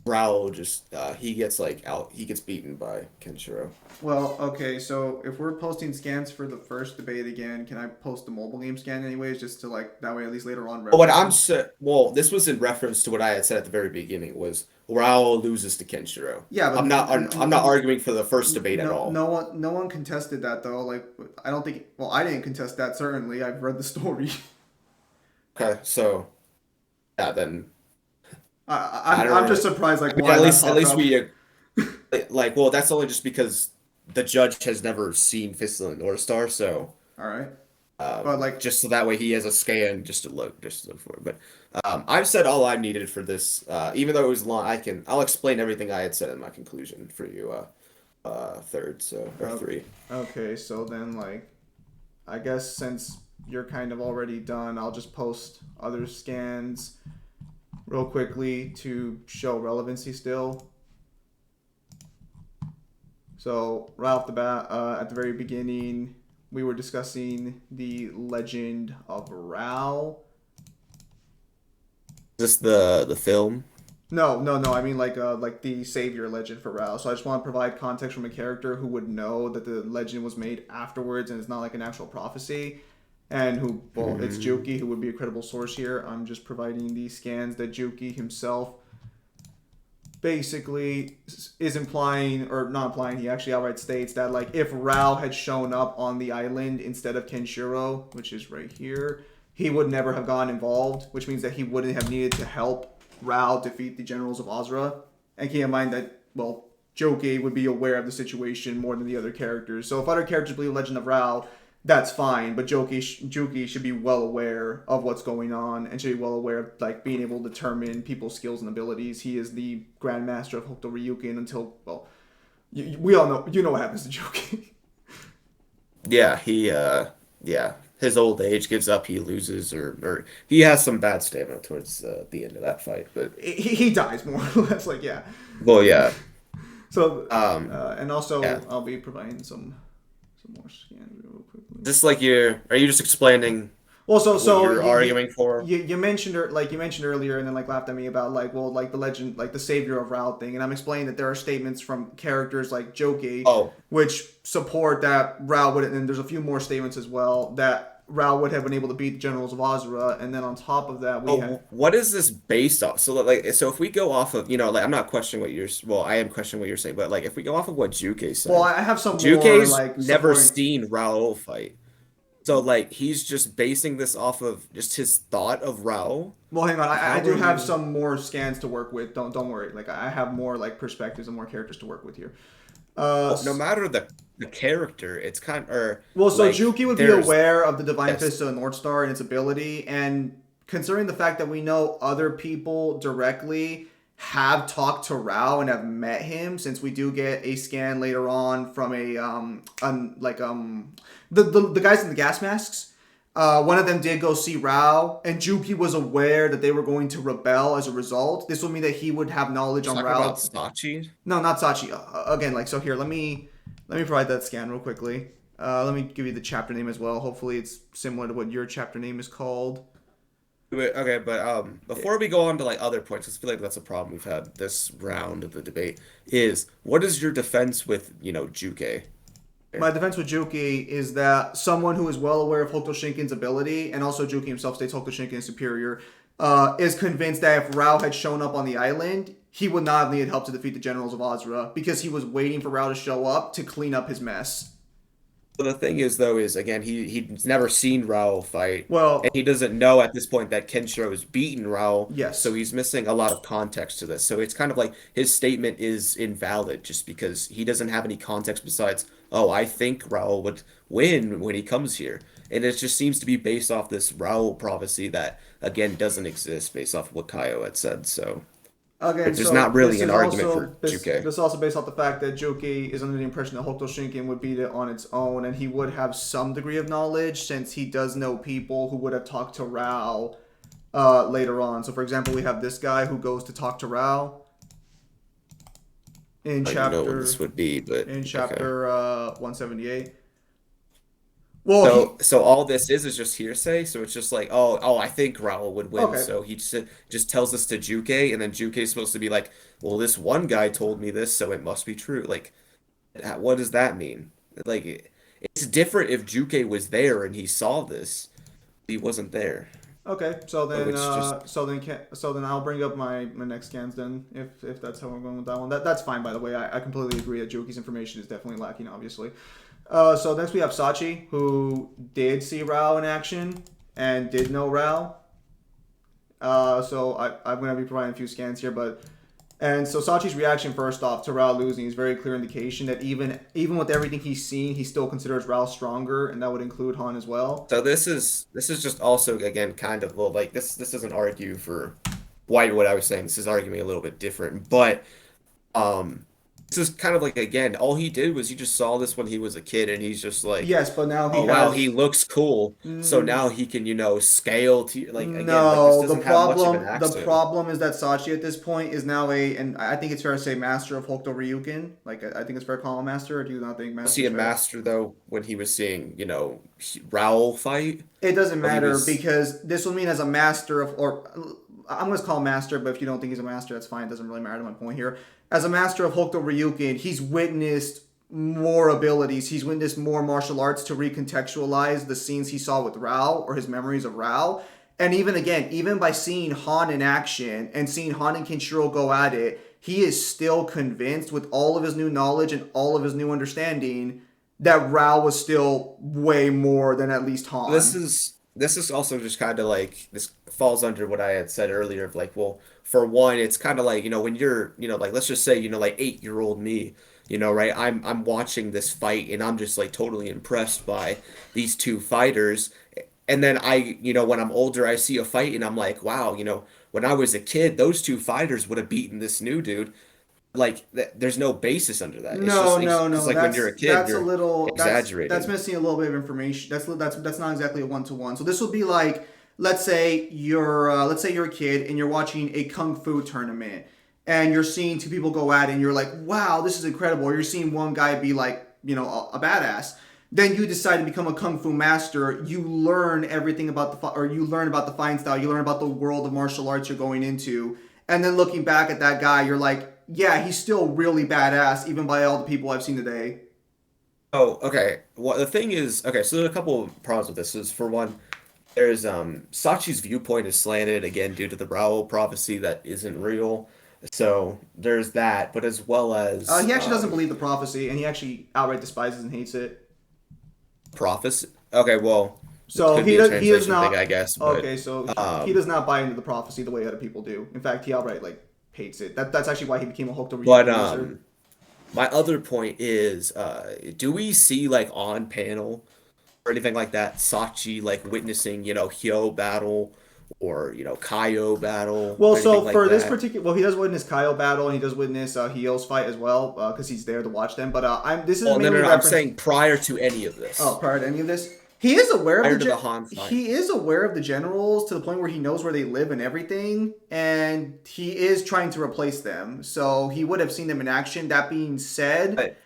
Raul just he gets beaten by Kenshiro. Well, okay. So if we're posting scans for the first debate again, can I post the mobile game scan anyways, just to like that way at least later on. But what well, this was in reference to what I had said at the very beginning was Raul loses to Kenshiro. Yeah, but I'm not arguing for the first debate at all. No one contested that though. Like, I don't think. Well, I didn't contest that. Certainly, I've read the story. Okay, so yeah, then I'm just surprised. Like, I mean, why at least up. we like. Well, that's only just because the judge has never seen Fist of the North Star, so All right, but like, just so that way he has a scan just to look for it. But I've said all I needed for this. Even though it was long, I'll explain everything I had said in my conclusion for you. Third, so or three. Okay, so then like, I guess since you're kind of already done, I'll just post other scans real quickly to show relevancy still. So right off the bat, at the very beginning, we were discussing the legend of Rao. Is this the film? No. I mean like the savior legend for Rao. So I just want to provide context from a character who would know that the legend was made afterwards and it's not like an actual prophecy. And who, well, it's Juki who would be a credible source here. I'm just providing these scans that Juki himself basically is implying, or not implying, he actually outright states that like if Rao had shown up on the island instead of Kenshiro, which is right here, he would never have gotten involved, which means that he wouldn't have needed to help Rao defeat the generals of Azra. And keep in mind that, well, Joki would be aware of the situation more than the other characters. So if other characters believe Legend of Rao, that's fine, but Juki should be well aware of what's going on and should be well aware of like being able to determine people's skills and abilities. He is the Grandmaster of Hokuto Ryukin until, well, we all know, you know what happens to Juki. Yeah, his old age gives up, he loses, or he has some bad stamina towards the end of that fight, but he dies more or less, like, yeah. Well, yeah. So, and also yeah. I'll be providing some more scans real quickly. Just like are you just explaining? Well, so you're arguing for. You mentioned earlier, and then like laughed at me about like, well, like the legend, like the savior of Rao thing, and I'm explaining that there are statements from characters like Joki, which support that Rao would, and there's a few more statements as well that Rao would have been able to beat the generals of Azra, and then on top of that, what is this based off? So if we go off of, like I'm not questioning what you're, well, I am questioning what you're saying, but like if we go off of what Juke said, well, I have some Juke's more like never seen Rao fight. So, like, he's just basing this off of just his thought of Rao. Well, hang on. I do have some more scans to work with. Don't worry. Like, I have more, like, perspectives and more characters to work with here. No matter the character, it's kind of... Well, so like, Juki would be aware of the Divine Fist of the North Star and its ability, and considering the fact that we know other people directly have talked to Rao and have met him, since we do get a scan later on from the guys in the gas masks. One of them did go see Rao, and Juki was aware that they were going to rebel as a result. This would mean that he would have knowledge on Rao. About Sachi? No, not Sachi. Again, like, so here, let me provide that scan real quickly. Let me give you the chapter name as well. Hopefully it's similar to what your chapter name is called. Okay, but before we go on to like other points, I feel like that's a problem we've had this round of the debate. Is what is your defense with Juke? My defense with Juki is that someone who is well aware of Hokuto Shinken's ability, and also Juki himself states Hokuto Shinken is superior, is convinced that if Rao had shown up on the island, he would not have needed help to defeat the generals of Azra because he was waiting for Rao to show up to clean up his mess. But the thing is, though, is again, he's never seen Raul fight, and Well, he doesn't know at this point that Kenshiro has beaten Raul, so yes. he's missing a lot of context to this. So it's kind of like his statement is invalid just because he doesn't have any context besides, oh, I think Raul would win when he comes here. And it just seems to be based off this Raul prophecy that, again, doesn't exist based off of what Kaio had said. So Again, there's so not really an argument for Juke. this is also based off the fact that Joki is under the impression that Hokuto Shinken would beat it on its own, and he would have some degree of knowledge since he does know people who would have talked to Rao later on. So, for example, we have this guy who goes to talk to Rao in I don't know when this would be, but okay. chapter 178. Well, So all this is just hearsay. So it's just like, I think Raul would win. okay. So he just tells this to Juke, and then Juke is supposed to be like, well, this one guy told me this, so it must be true. Like, what does that mean? Like, it's different if Juke was there and he saw this. He wasn't there. Okay, So it's just so then I'll bring up my next scans then, if that's how we're going with that one. That's fine, by the way. I completely agree that Joki's information is definitely lacking, obviously. So next we have Sachi, who did see Rao in action and did know Rao. So I'm going to be providing a few scans here, and so Sachi's reaction first off to Rao losing is very clear indication that even with everything he's seen, he still considers Rao stronger, and that would include Han as well. so this is just also again kind of well like this doesn't argue for why what I was saying. This is arguing a little bit different, but um this is kind of like again all he did was he just saw this when he was a kid and he's just like, Yes, but now he oh wow, he has. looks cool. So Mm, now he can, scale to like again, like this No, doesn't have much of an the axe to him. problem is that Sachi at this point is now and I think it's fair to say master of Hokuto Ryukin. Like I think it's fair to call him master. Or do you not think Was master he is a fair? master though when he was seeing, Raoul fight? It doesn't Or he matter was because this will mean as a master of, or I'm going to call him master, but if you don't think he's a master, that's fine. It doesn't really matter to my point here. As a master of Hokuto Ryukin, he's witnessed more abilities. He's witnessed more martial arts to recontextualize the scenes he saw with Rao or his memories of Rao. And even by seeing Han in action and seeing Han and Kenshiro go at it, he is still convinced with all of his new knowledge and all of his new understanding that Rao was still way more than at least this Han. is this is also just kind of like this falls under what I had said earlier of like, well, for one, it's kind of like, when you're, like let's just say, like 8-year-old me, right? I'm watching this fight and I'm just like totally impressed by these two fighters. And then when I'm older, I see a fight and I'm like, wow, when I was a kid, those two fighters would have beaten this new dude. Like there's no basis under that. It's No, just no, because no. like when you're a kid, That's a you're little that's exaggerating. missing a little bit of information. That's not exactly a one to one. So this would be like let's say you're a kid and you're watching a kung fu tournament and you're seeing two people go at it and you're like, wow, this is incredible. Or you're seeing one guy be like, a badass. Then you decide to become a kung fu master. You learn everything about or you learn about the fighting style. You learn about the world of martial arts you're going into. And then looking back at that guy, you're like, yeah, he's still really badass, even by all the people I've seen today. Oh, okay. Well, the thing is, okay, so there's a couple of problems with this. Is for one, there's Sachi's viewpoint is slanted again due to the Raoul prophecy that isn't real. So there's that, but as well as He actually doesn't believe the prophecy, and he actually outright despises and hates it. prophecy. Okay, well, it So could be a he does translation thing, not. I guess, but Okay, so he um does not buy into the prophecy the way other people do. In fact, he outright hates it. That's actually why he became a Hokuto but Ryukin user. my other point is do we see like on panel or anything like that Sachi like witnessing, Hyo battle or, Kaio battle Well, or anything so like for this that? particular, he does witness Kyle battle and he does witness Hio's fight as well because he's there to watch them. But this is Well, no, mainly no, no. I'm reference. saying prior to any of Oh, this, prior to any of this, he is aware of prior to the Han fight. he is aware of the generals to the point where he knows where they live and everything, and he is trying to replace them. So he would have seen them in action. That being said, But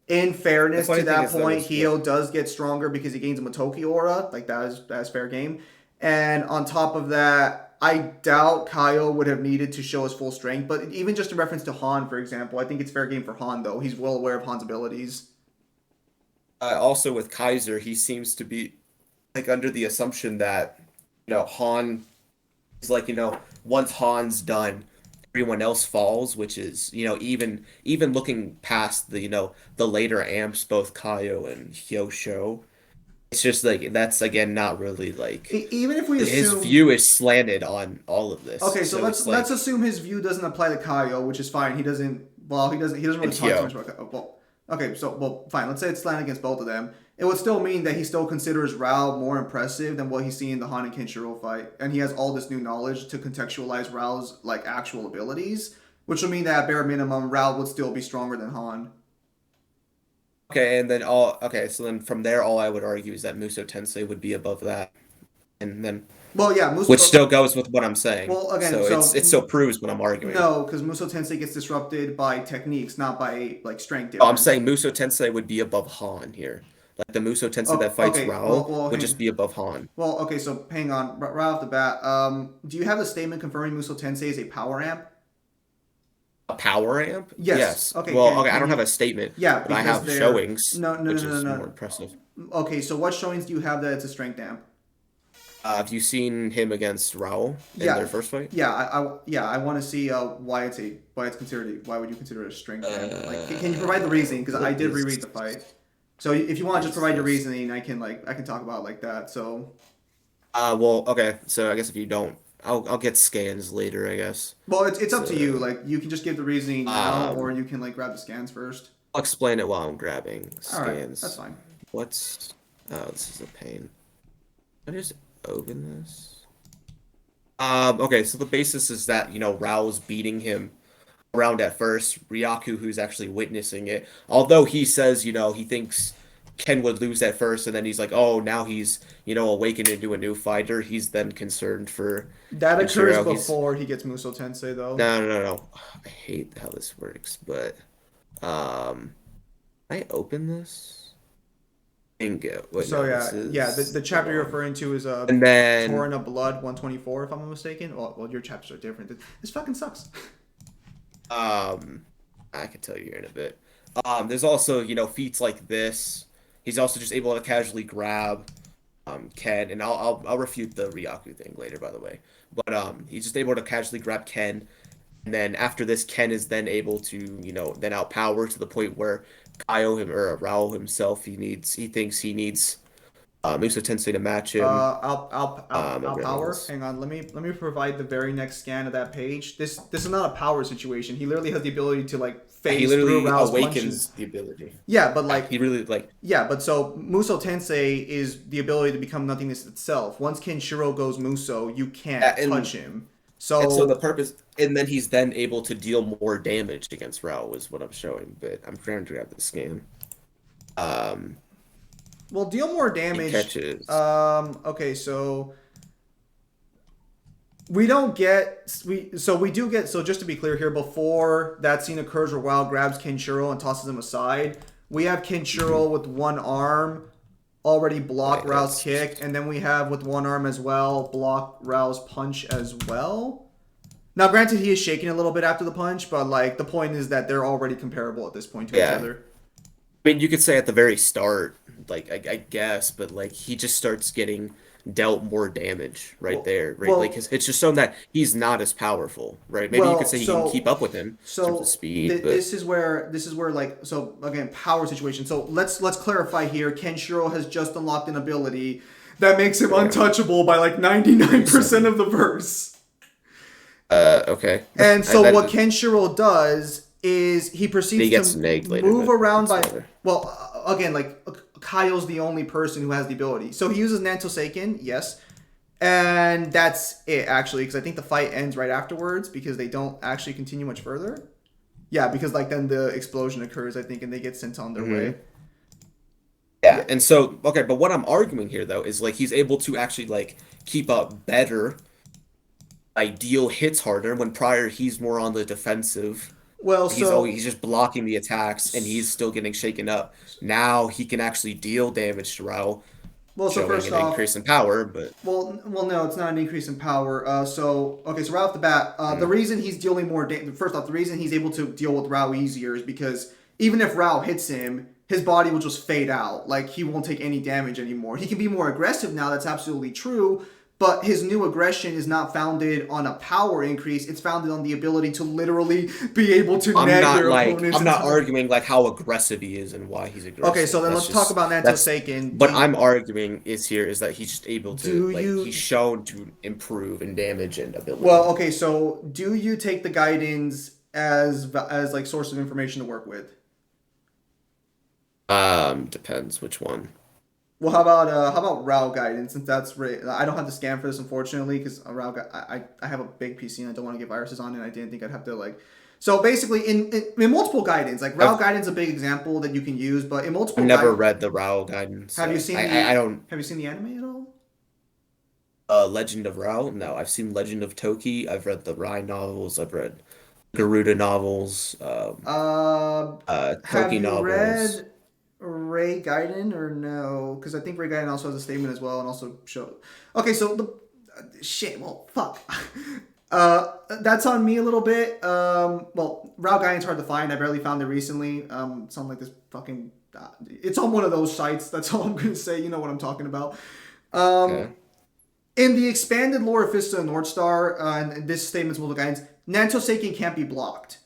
in the fairness to funny thing that is, though, point, is yeah. Hio does get stronger because he gains a Motoki aura. Like that is fair game. And on top of that, I doubt Kyle would have needed to show his full strength. But even just in reference to Han, for example, I think it's fair game for Han though. He's well aware of Han's abilities. Also with Kaiser, he seems to be like under the assumption that Han is like once Han's done, everyone else falls, which is, even looking past the later amps, both Kaio and Hyosho, it's just like that's again not really like Even if we his assume, view is slanted on all of this. okay, so So let's it's let's like assume his view doesn't apply to Kaio, which is fine. He doesn't and really talk too Hyo. much about Kaio. Well, okay, so well, fine. Let's say it's slanted against both of them. It would still mean that he still considers Rao more impressive than what he's seen in the Han and Kenshiro fight, and he has all this new knowledge to contextualize Rao's like actual abilities, which would mean that at bare minimum, Rao would still be stronger than Han. Okay, and then so then from there all I would argue is that Muso Tensei would be above that. And then Well, yeah, which still goes with what I'm saying. well, again, So so it still proves what I'm arguing. no, because Muso Tensei gets disrupted by techniques, not by like strength Oh, I'm difference. saying Muso Tensei would be above Han here. Like the Muso Tensei Oh, that fights okay. Rao Well, would just be above Han. well, okay. So hang on, right off the bat. Do you have the statement confirming Muso Tensei is a power amp? A power amp? Yes. Okay. Well, can I don't you- have a statement, Yeah, but I because have they're showings, no, no, which no, no, is more no. impressive. Okay, so what showings do you have that it's a strength amp? Have you seen him against Rao in Yeah. their first fight? Yeah, I want to see why it's considered. Why would you consider it a strength amp? Like, can you provide the reasoning? Because I did reread the fight. So if you want to just provide your reasoning, I can talk about it like that. So Well, okay. So I guess if you don't, I'll get scans later, I guess. well, it's up to So, you. Like you can just give the reasoning now, Um, or you can like grab the scans first. I'll explain it while I'm grabbing All right, scans. that's fine. What's Oh, this is a pain. Can I just open this? Okay, so the basis is that, Rao's beating him around at first. Ryaku, who's actually witnessing it, although he says, he thinks Ken would lose at first, and then he's like, oh, now he's, awakened into a new fighter. He's then concerned for That occurs Kenshiro. He's before he gets Muso Tensei, though. no. I hate how this works, but can I open this? Bingo. Wait, So no, yeah, this is yeah. The chapter you're wrong. referring to is And then Torrent of Blood 124, if I'm not mistaken. Well, your chapters are different. This fucking sucks. I can tell you here in a bit. There's also, feats like this. He's also just able to casually grab Ken, and I'll refute the Ryaku thing later, by the way. But he's just able to casually grab Ken, and then after this, Ken is then able to, then outpower to the point where Rao himself, he thinks he needs Muso Tensei to match him. I'll everyone power. else. Hang on. Let me provide the very next scan of that page. This is not a power situation. He literally has the ability to like phase He literally through Rao's awakens punches. the ability. Yeah, but like He really yeah, but so Muso Tensei is the ability to become nothingness itself. Once Kenshiro goes Muso, you can't Yeah, and- touch him. And so the purpose, and then he's then able to deal more damage against Rao is what I'm showing. But I'm trying to grab the scan. Well, deal more He damage. catches. Okay, so we don't get we do get, so just to be clear here, before that scene occurs where Rao grabs Kenshiro and tosses him aside, we have Kenshiro with one arm already block Right, Rao's that's- kick, and then we have with one arm as well block Rao's punch as well. Now, granted, he is shaking a little bit after the punch, but like the point is that they're already comparable at this point to each Yeah. other. I mean, you could say at the very start, like I guess, but like he just starts getting dealt more damage right there, right? well- Like it's just shown that he's not as powerful, right? Maybe you Well, could say he so- can keep up with him in So terms of speed, but this is where like, so again, power situation. So let's clarify here. Kenshiro has just unlocked an ability that makes him untouchable by like 99% of the verse. okay. And so that- what Kenshiro does is he proceeds He gets to nagged later, move but around it's by later. again, like Kaio's the only person who has the ability. So he uses Nanto Seiken, yes. And that's it, actually, because I think the fight ends right afterwards because they don't actually continue much further. Yeah, because like then the explosion occurs, I think, and they get sent on their way. Yeah, and so okay, but what I'm arguing here though is like he's able to actually like keep up better, deal hits harder when prior he's more on the defensive. Well, He's just blocking the attacks and he's still getting shaken up. Now he can actually deal damage to Rao, so showing first an off, increase in power, but well, no, it's not an increase in power. So right off the bat, the reason he's dealing more first off, the reason he's able to deal with Rao easier is because even if Rao hits him, his body will just fade out. Like he won't take any damage anymore. He can be more aggressive now. That's absolutely true. but his new aggression is not founded on a power increase. It's founded on the ability to literally be able to nag their opponents. I'm not arguing like how aggressive he is and why he's aggressive. Okay, so then let's talk about Nanto Seiken. What I'm arguing is that he's just able to he's shown to improve in damage and ability. Well, okay, so do you take the guidance as like source of information to work with? Depends which one. Well, how about RAW guidance? Since that's I don't have to scan for this unfortunately because I have a big PC and I don't want to get viruses on it. And I didn't think I'd have to like. So basically, in multiple guidance, like RAW guidance, is a big example that you can use, but in multiple. I've never read the RAW guidance. Have you seen? I don't. Have you seen the anime at all? Legend of RAW? No, I've seen Legend of Toki. I've read the Rai novels. I've read Garuda novels. Have Toki you novels. read Ray Gaiden or no? Because I think Ray Gaiden also has a statement as well and also show. Okay, so the shit. Well, fuck. That's on me a little bit. Well, RAW Guidance hard to find. I barely found it recently. It's on like this fucking. It's on one of those sites. That's all I'm gonna say. You know what I'm talking about. Okay. In the expanded lore of Fist of the North Star, and this statement's multiple guidance, Nanto Seiken can't be blocked.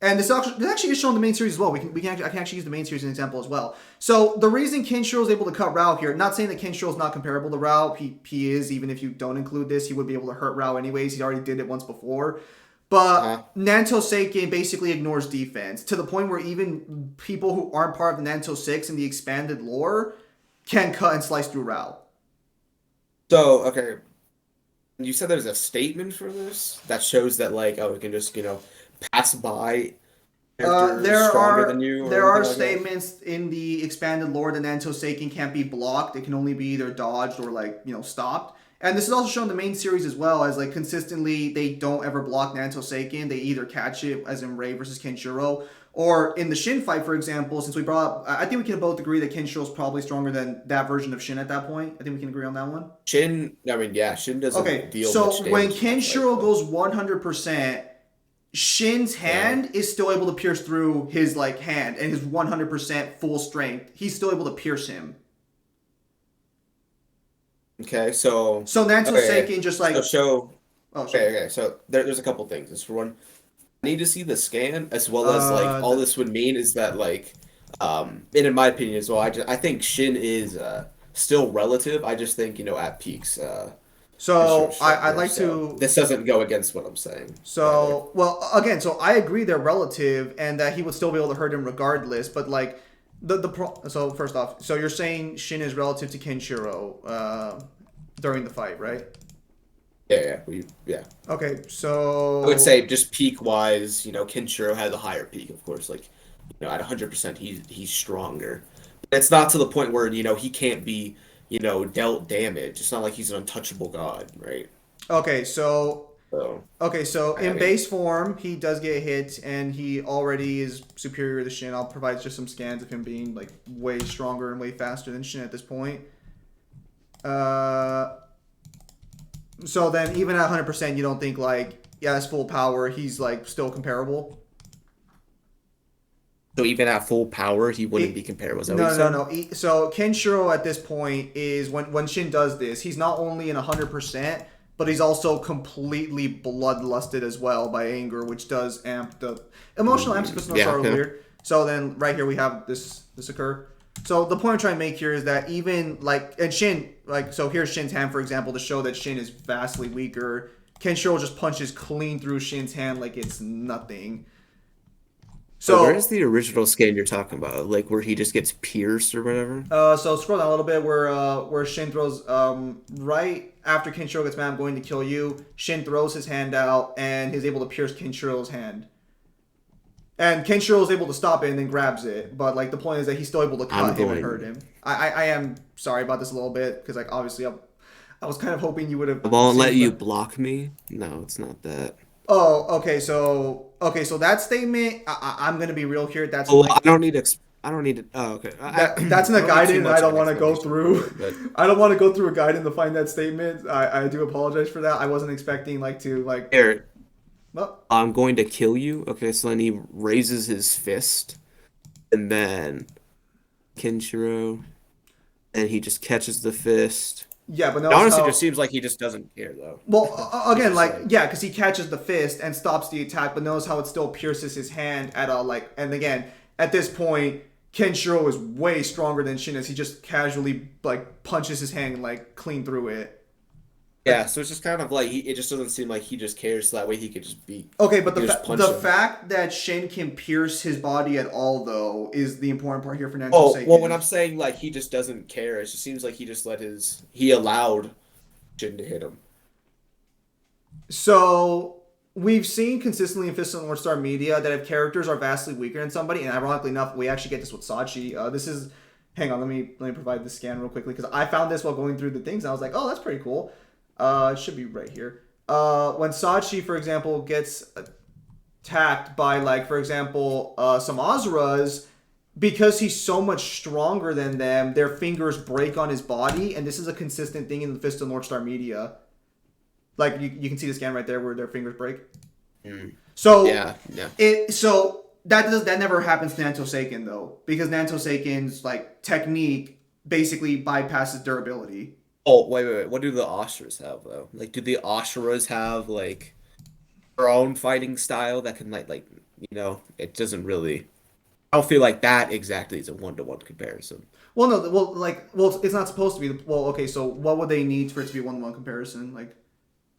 And this actually is shown in the main series as well. I can actually use the main series as an example as well. So the reason Kenshiro is able to cut Rao here, not saying that Kenshiro is not comparable to Rao, he is, even if you don't include this, he would be able to hurt Rao anyways. He already did it once before. But Nanto Seiken basically ignores defense to the point where even people who aren't part of the Nanto 6 in the expanded lore can cut and slice through Rao. So, okay. You said there's a statement for this that shows that, like, oh, we can just, pass by there stronger than you. Are statements in the expanded lore that Nanto Seiken can't be blocked. It can only be either dodged or, like, stopped. And this is also shown in the main series as well, as, like, consistently they don't ever block Nanto Seiken. They either catch it, as in Rei versus Kenshiro, or in the Shin fight, for example, since we brought up, I think we can both agree that Kenshiro is probably stronger than that version of Shin at that point. I think we can agree on that one. Shin doesn't deal much damage. So when Kenshiro goes 100%, Shin's hand is still able to pierce through his like hand, and his 100% full strength, he's still able to pierce him. Okay, so Nanto Seiken just like So there's a couple things. This for one, I need to see the scan as well as like all this would mean is that like and in my opinion as well, I think Shin is still relative. I just think at peaks. So I'd like to. This doesn't go against what I'm saying. So again, so I agree they're relative and that he would still be able to hurt him regardless. But like so first off, so you're saying Shin is relative to Kenshiro during the fight, right? Yeah. Okay, so I would say just peak wise, Kenshiro had a higher peak, of course. Like, at 100%, he's stronger. It's not to the point where he can't be dealt damage. It's not like he's an untouchable god, right? Okay, so in base form, he does get hit, and he already is superior to Shin. I'll provide just some scans of him being like way stronger and way faster than Shin at this point. So then, even at 100%, you don't think like his full power, he's like still comparable? So even at full power, he wouldn't be comparable. No. So Kenshiro at this point is when Shin does this, he's not only in 100%, but he's also completely bloodlusted as well by anger, which does amp the emotional amps because are weird. So then right here we have this occur. So the point I'm trying to make here is that even like and Shin so here's Shin's hand for example to show that Shin is vastly weaker. Kenshiro just punches clean through Shin's hand like it's nothing. So where's the original scan you're talking about? Like where he just gets pierced or whatever? So scroll down a little bit where Shin throws right after Kenshiro gets mad, I'm going to kill you. Shin throws his hand out and is able to pierce Kenshiro's hand. And Kenshiro is able to stop it and then grabs it. But like the point is that he's still able to cut him and hurt him. I am sorry about this a little bit because like obviously I was kind of hoping you would have. I won't let you block me. No, it's not that. Oh, okay. So that statement, I'm gonna be real here. That's I don't need to. Oh, okay. That's in a guidance I don't want to go through. I don't want to go through a guidance to find that statement. I do apologize for that. I wasn't expecting Eric. Well, I'm going to kill you. Okay, so then he raises his fist, and then Kenshiro, and he just catches the fist. Yeah, but It notice honestly how. just seems like he just doesn't care though. Well, He's again, just like like, yeah, because he catches the fist and stops the attack, but notice how it still pierces his hand at a like. And again, at this point, Kenshiro is way stronger than Shin as he just casually like punches his hand like clean through it. yeah. So it's just kind of like it just doesn't seem like he just cares. So that way he could just be, Okay, he but could just punch the him. fact that Shin can pierce his body at all though is the important part here for Nanto Oh, well, when Seiken. I'm saying like he just doesn't care, it just seems like he just he allowed Jin to hit him. So we've seen consistently in Fist of the North Star media that if characters are vastly weaker than somebody, and ironically enough, we actually get this with Sachi. This is, hang on, let me provide the scan real quickly because I found this while going through the things. And I was like, oh, that's pretty cool. It should be right here. When Sachi, for example, gets attacked by like, for example, some Azuras, because he's so much stronger than them, their fingers break on his body, and this is a consistent thing in the Fist of the North Star media. Like you can see the scan right there where their fingers break. Mm. So Yeah, yeah. that never happens to Nanto Seiken though, because Nanto Seiken's like technique basically bypasses durability. Oh, wait. What do the Ashras have though? Like, do the Ashras have like their own fighting style that can it doesn't really. I don't feel like that exactly is a one-to-one comparison. Well, no, well, it's not supposed to be. Well, okay, so what would they need for it to be a 1-to-1 comparison? Like,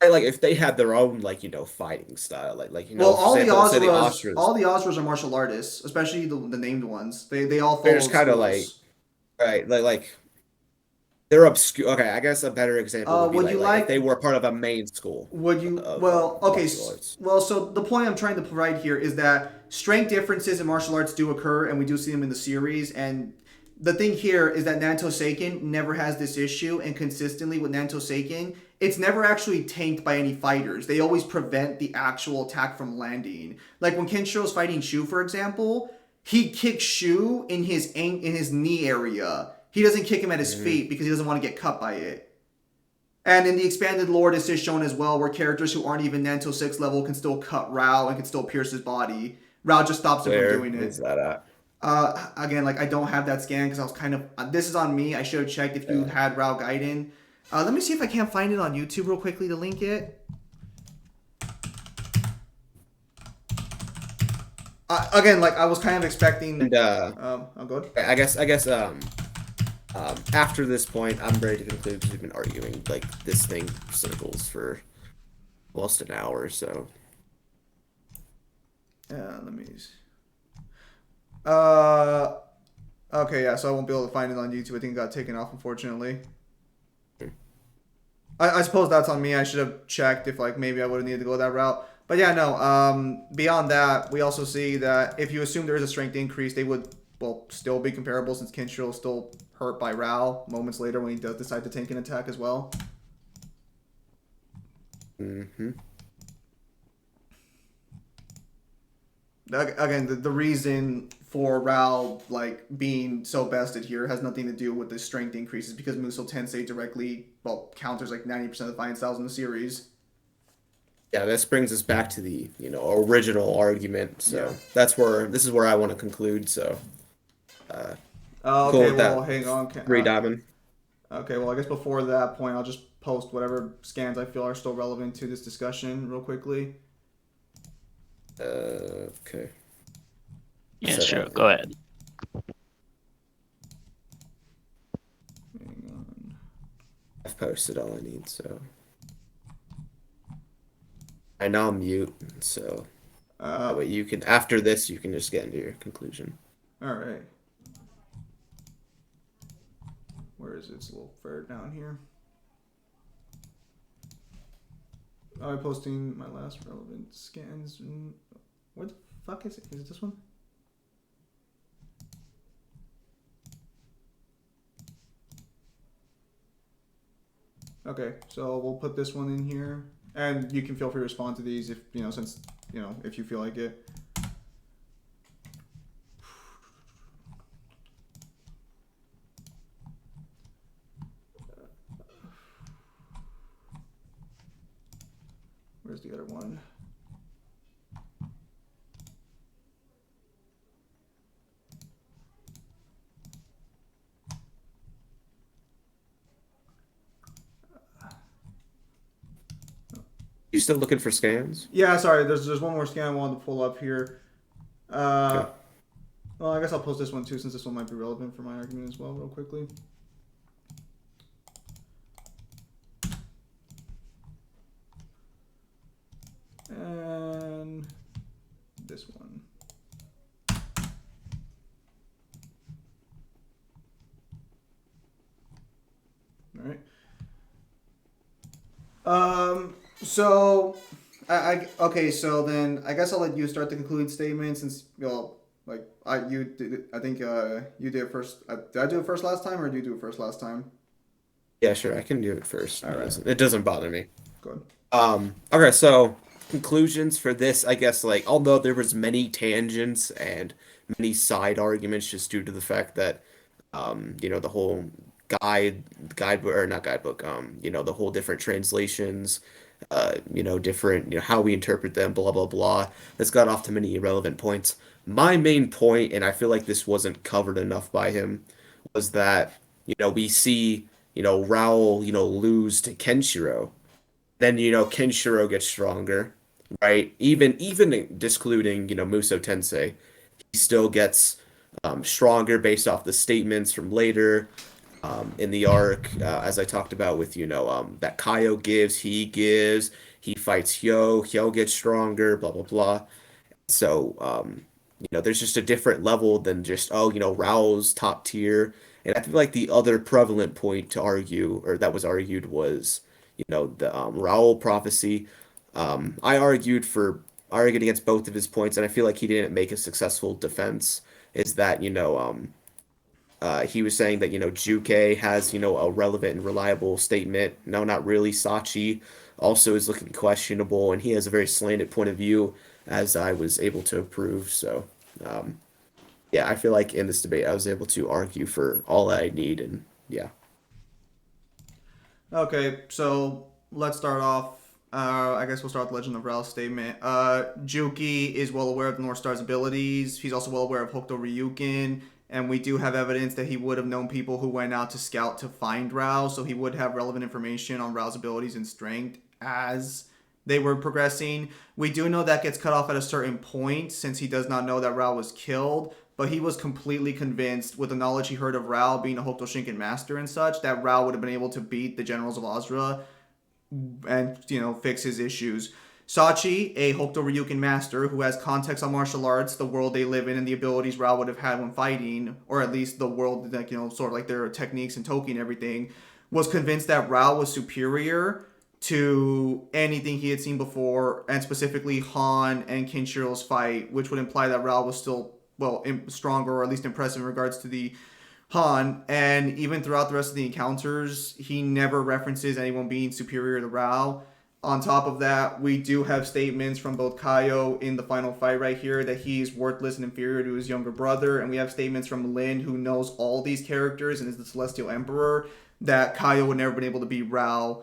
Like if they had their own fighting style, well, for example, let's say the Ashras, all the Asuras are martial artists, especially the named ones. They all they're follow just kind of like schools. right, they're obscure. Okay, I guess a better example would be Would you like if like they were part of a main school Would you? of Well, okay. martial arts. Well, so the point I'm trying to provide here is that strength differences in martial arts do occur, and we do see them in the series. And the thing here is that Nanto Seiken never has this issue, and consistently with Nanto Seiken, it's never actually tanked by any fighters. They always prevent the actual attack from landing. Like when Kenshiro's fighting Shu, for example, he kicks Shu in his knee area. He doesn't kick him at his feet because he doesn't want to get cut by it. And in the expanded lore, this is shown as well, where characters who aren't even Nanto 6 level can still cut Rao and can still pierce his body. Rao just stops him Where from doing is it. that at? Again, like I don't have that scan because I was kind of. This is on me. I should have checked if you had Rao Gaiden. Let me see if I can't find it on YouTube real quickly to link it. Again, like I was kind of expecting. And I'm good. after this point, I'm ready to conclude because we've been arguing this thing circles for almost an hour or so. Let me. Okay, yeah. So I won't be able to find it on YouTube. I think it got taken off, unfortunately. I suppose that's on me. I should have checked if maybe I would have needed to go that route. But yeah, no. Beyond that, we also see that if you assume there is a strength increase, they would still be comparable since Kenshiro is still hurt by Rao moments later when he does decide to tank an attack as well. Mm-hmm. Again, the reason for Rao being so bested here has nothing to do with the strength increases because Musou Tensei directly counters 90% of the fighting styles in the series. Yeah, this brings us back to the original argument. So Yeah. this is where I want to conclude. So, Okay, cool with well, that. hang on. Three diamond. Okay, well, I guess before that point, I'll just post whatever scans I feel are still relevant to this discussion real quickly. Okay. Yeah, Set sure. up. Go ahead. Hang on. I've posted all I need, so I now I'm mute, so that way you can after this you can just get into your conclusion. All right. Where is it? It's a little further down here. I'm posting my last relevant scans. Where the fuck is it? Is it this one? Okay, so we'll put this one in here, and you can feel free to respond to these if since if you feel like it. Where's the other one? You still looking for scans? Yeah, sorry. There's one more scan I wanted to pull up here. Okay. Uh, well, I guess I'll post this one too, since this one might be relevant for my argument as well, real quickly. And this one. All right. So, okay. So then, I guess I'll let you start the concluding statement since like you did. I think you did it first. Did I do it first last time, or did you do it first last time? Yeah, sure. I can do it first. All right. It doesn't bother me. Good. Okay, so conclusions for this, I guess, like, although there was many tangents and many side arguments just due to the fact that, the whole guidebook, or not guidebook, the whole different translations, different, how we interpret them, blah, blah, blah. This got off to many irrelevant points. My main point, and I feel like this wasn't covered enough by him, was that, we see, Raoul, lose to Kenshiro. Then, Kenshiro gets stronger, right? Even discluding, Muso Tensei, he still gets stronger based off the statements from later in the arc, as I talked about with, that Kaio gives, he fights Hyo gets stronger, blah, blah, blah. So, there's just a different level than just, Raoul's top tier. And I feel like the other prevalent point to argue, or that was argued, was, the Raoul prophecy. I argued against both of his points, and I feel like he didn't make a successful defense. Is that, he was saying that, Juke has, a relevant and reliable statement. No, not really. Sachi also is looking questionable, and he has a very slanted point of view, as I was able to prove. So, um, yeah, I feel like in this debate, I was able to argue for all I need, and yeah. Okay, so let's start off. I guess we'll start with Legend of Ralph's statement. Juki is well aware of the North Star's abilities. He's also well aware of Hokuto Ryukin, and we do have evidence that he would have known people who went out to scout to find Rao, so he would have relevant information on Rao's abilities and strength as they were progressing. We do know that gets cut off at a certain point since he does not know that Rao was killed, but he was completely convinced with the knowledge he heard of Rao being a Hokuto Shinken master and such that Rao would have been able to beat the generals of Azra and fix his issues. Sachi, a Hokuto Ryukin master who has context on martial arts, the world they live in, and the abilities Rao would have had when fighting, or at least the world that sort of like their techniques and Toki and everything, was convinced that Rao was superior to anything he had seen before, and specifically Han and Kinshiro's fight, which would imply that Rao was still stronger or at least impressive in regards to the Han. And even throughout the rest of the encounters, he never references anyone being superior to Rao. On top of that, we do have statements from both Kaio in the final fight right here that he's worthless and inferior to his younger brother, and we have statements from Lin, who knows all these characters and is the Celestial Emperor, that Kaio would never been able to beat Rao.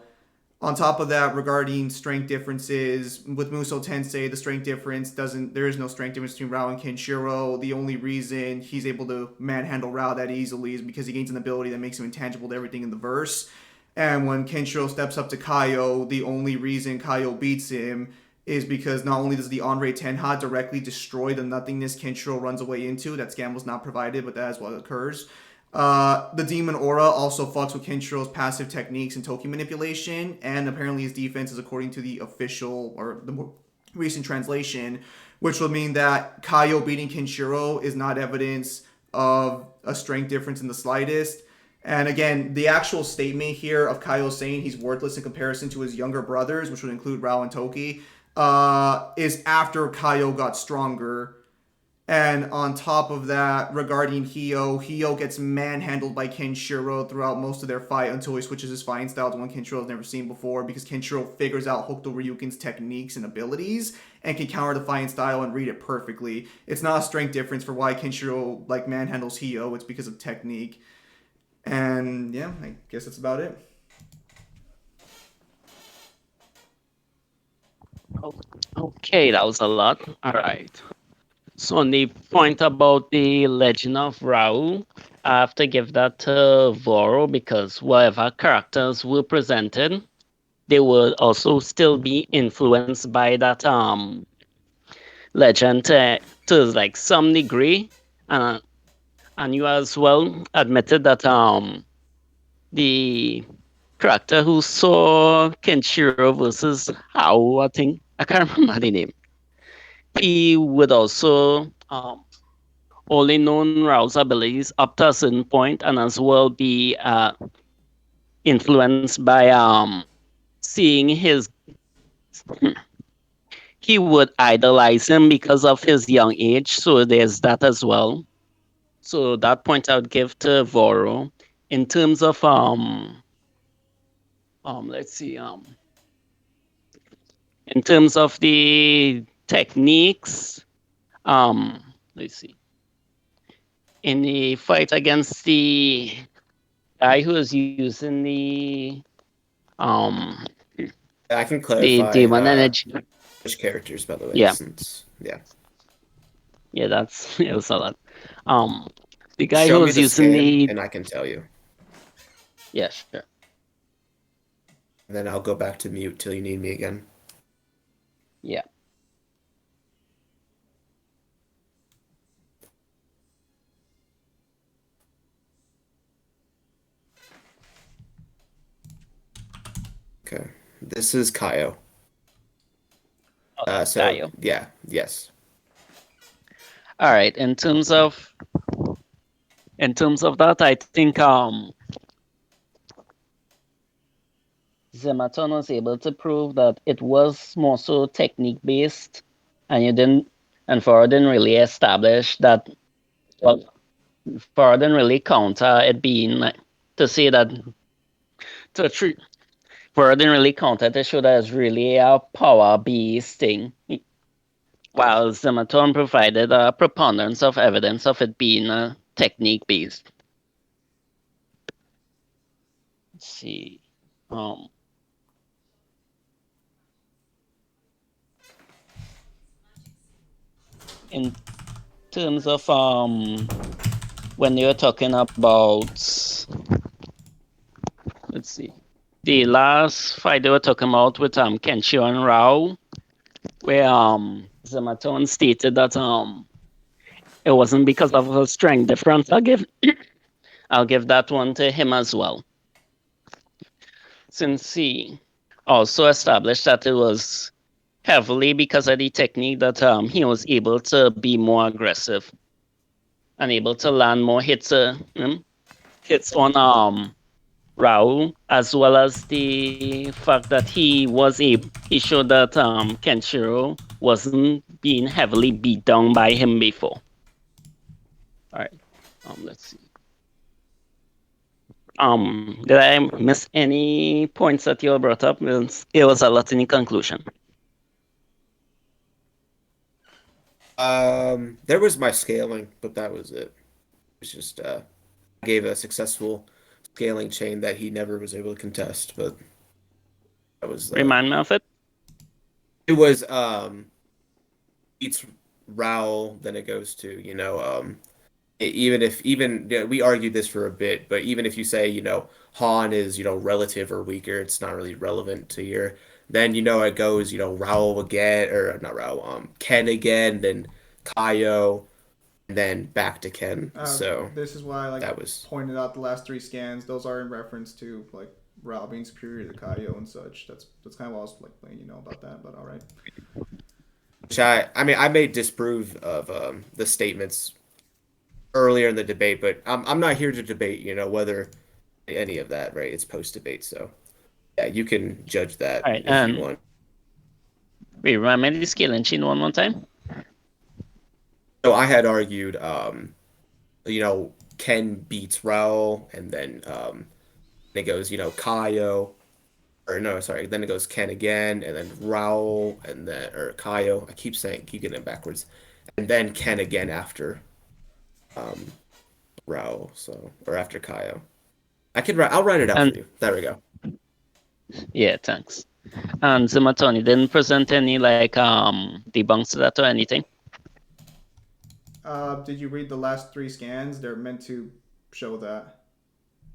On top of that, regarding strength differences, with Muso Tensei, the strength difference there is no strength difference between Rao and Kenshiro. The only reason he's able to manhandle Rao that easily is because he gains an ability that makes him intangible to everything in the verse. And when Kenshiro steps up to Kaio, the only reason Kaio beats him is because not only does the Onrei Tenha directly destroy the nothingness Kenshiro runs away into, that scan was not provided, but that is what occurs. The Demon Aura also fucks with Kenshiro's passive techniques and Toki manipulation, and apparently his defense is according to the official, or the more recent translation, which will mean that Kaio beating Kenshiro is not evidence of a strength difference in the slightest. And again, the actual statement here of Kaio saying he's worthless in comparison to his younger brothers, which would include Rao and Toki, is after Kaio got stronger. And on top of that, regarding Hyo gets manhandled by Kenshiro throughout most of their fight until he switches his fighting style to one Kenshiro has never seen before, because Kenshiro figures out Hokuto Ryukin's techniques and abilities and can counter the fighting style and read it perfectly. It's not a strength difference for why Kenshiro manhandles Hyo, it's because of technique. And yeah, I guess that's about it. Okay, that was a lot. All right. So on the point about the Legend of Raoul, I have to give that to Voro because whatever characters were presented, they would also still be influenced by that legend to like some degree, uh, and you as well admitted that the character who saw Kenshiro versus How, I think I can't remember the name. He would also only known Rao's abilities up to a certain point, and as well be influenced by seeing his. He would idolize him because of his young age, so there's that as well. So that point I would give to Voro. In terms of let's see in terms of the techniques, let's see, in the fight against the guy who was using um I can the clarify demon energy. which characters, by the way, Yeah, since yeah. yeah, that's it was a lot. Um, the guy Show who me was the using scan, the and I can tell you. yeah, sure. And then I'll go back to mute till you need me again. Yeah. Okay. This is Kaio. Oh, that's So Gaio. yeah, yes. All right. In terms of that, I think Zimatorn was able to prove that it was more so technique based, and you didn't, and Faro didn't really establish that. Well, Faro didn't really counter it being like, to say that to treat. Faro didn't really counter to show that it's really a power based thing. While Zimatorn provided a preponderance of evidence of it being a technique based. Let's see. Um, in terms of when you're talking about, let's see, the last fight they were talking about with Kenshiro and Rao, where Zimaton stated that it wasn't because of a strength difference. I'll give that one to him as well, since he also established that it was heavily because of the technique that he was able to be more aggressive and able to land more hits on Raul, as well as the fact that he showed that Kenshiro wasn't being heavily beat down by him before. All right, let's see. Did I miss any points that you brought up? It was a lot in the conclusion. There was my scaling, but that was it. It's just gave a successful scaling chain that he never was able to contest, but that was Remind me of it. it was beats Raul, then it goes to, even yeah, we argued this for a bit, but even if you say, Han is, relative or weaker, it's not really relevant to your then it goes, Raul again or not Raul, Ken again, then Kaio, and then back to Ken. So This is why I that was pointed out the last three scans. Those are in reference to like Rao being superior to Kaio and such. That's kind of what I was like letting you know about that. But all right. which I mean I may disprove of the statements earlier in the debate, but I'm not here to debate, whether any of that, right? It's post debate, so yeah, you can judge that All right, if you and want. wait, remind me the scaling chain one more time. So I had argued, Ken beats Raul, and then it goes, Kaio, or no, sorry, then it goes Ken again, and then Raul, and then or Kaio. I keep getting it backwards, and then Ken again after um Raul, so or after Kaio. I'll write it out for And you. There we go. yeah, thanks. And Zimatoni didn't present any like debunks to that or anything. Did you read the last three scans? They're meant to show that.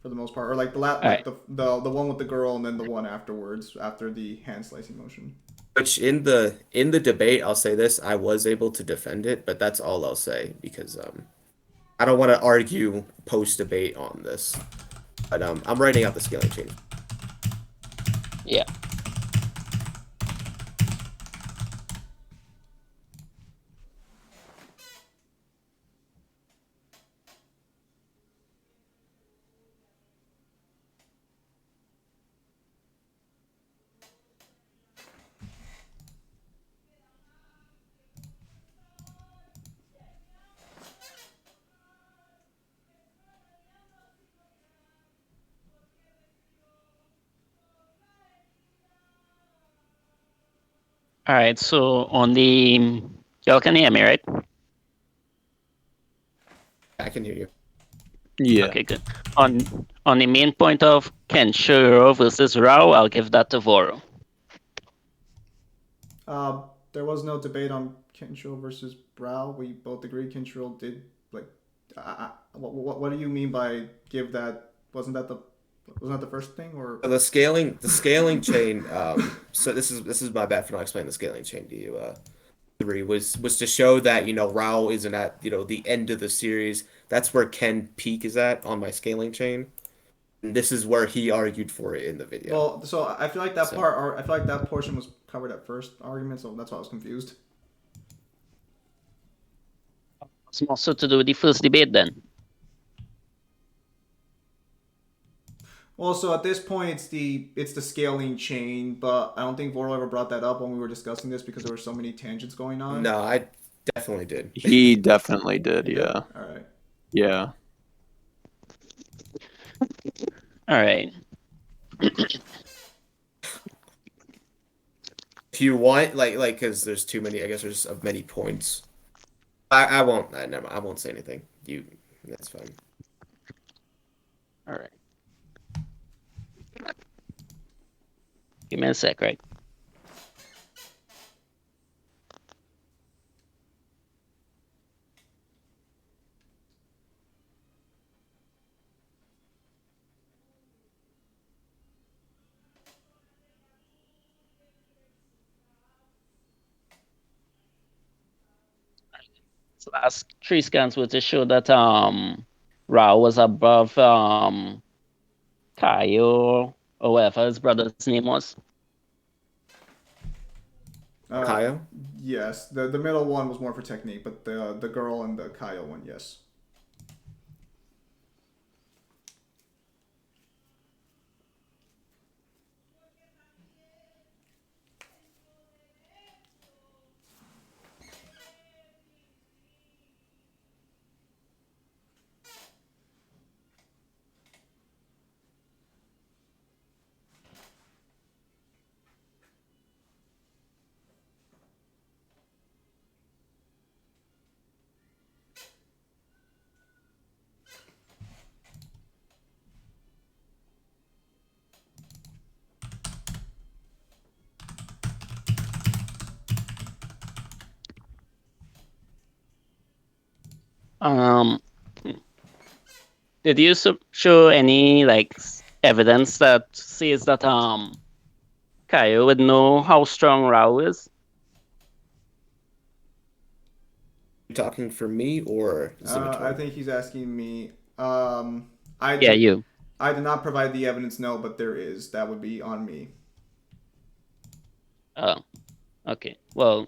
for the most part, or like All like right. the one with the girl and then the one afterwards after the hand slicing motion. Which in the debate, I'll say this, I was able to defend it, but that's all I'll say because I don't want to argue post debate on this. But I'm writing out the scaling chain. Yeah. All right. So on the y'all can hear me, right? I can hear you. Yeah. Okay, good. On the main point of Kenshiro versus Rao, I'll give that to Voro. There was no debate on Kenshiro versus Brow. We both agreed Kenshiro did like. What do you mean by give that? Wasn't that the first thing or? So the scaling chain. So this is my bad for not explaining the scaling chain to you. Three was to show that Rao isn't at the end of the series. That's where Ken peak is at on my scaling chain. And this is where he argued for it in the video. Well, so I feel like that So- part, or I feel like that portion was covered at first argument, so that's why I was confused. It's more so to do with the first debate then. Well, so at this point, it's the scaling chain, but I don't think Voro ever brought that up when we were discussing this because there were so many tangents going on. No, I definitely did. He definitely did. You did? Yeah. All right. Yeah. All right. If you want, because there's too many. I guess there's of many points. I won't. I won't say anything. That's fine. All right. Give me a sec, right? So last 3 scans were to show that Rao was above Kaio or whatever his brother's name was. Kaio? Yes, the middle one was more for technique, but the girl and the Kyle one, yes. Um, did you show any evidence that says that Kaio would know how strong Rao is? You talking for me or Zimatorn? I think he's asking me. Yeah, you. I did not provide the evidence, no, but there is. That would be on me. Oh, okay. Well,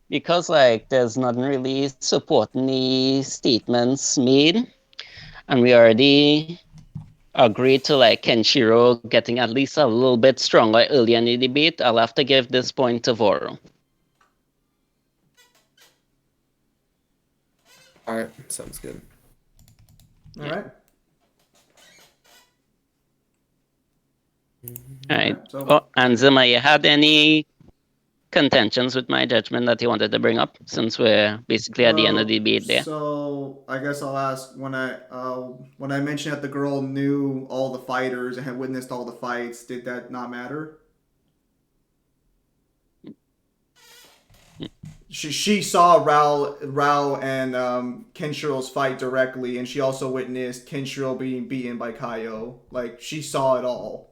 because there's nothing really supporting the statements made, and we already agreed to Kenshiro getting at least a little bit stronger early in the debate, I'll have to give this point to Voro. All right, sounds good. All right. All right. So- Oh, and Zima, you had any contentions with my judgment that you wanted to bring up since we're basically at the end of the debate there? So I guess I'll ask when I mentioned that the girl knew all the fighters and had witnessed all the fights. Did that not matter? she saw Rao and Kenshiro's fight directly, and she also witnessed Kenshiro being beaten by Kaio. Like, she saw it all.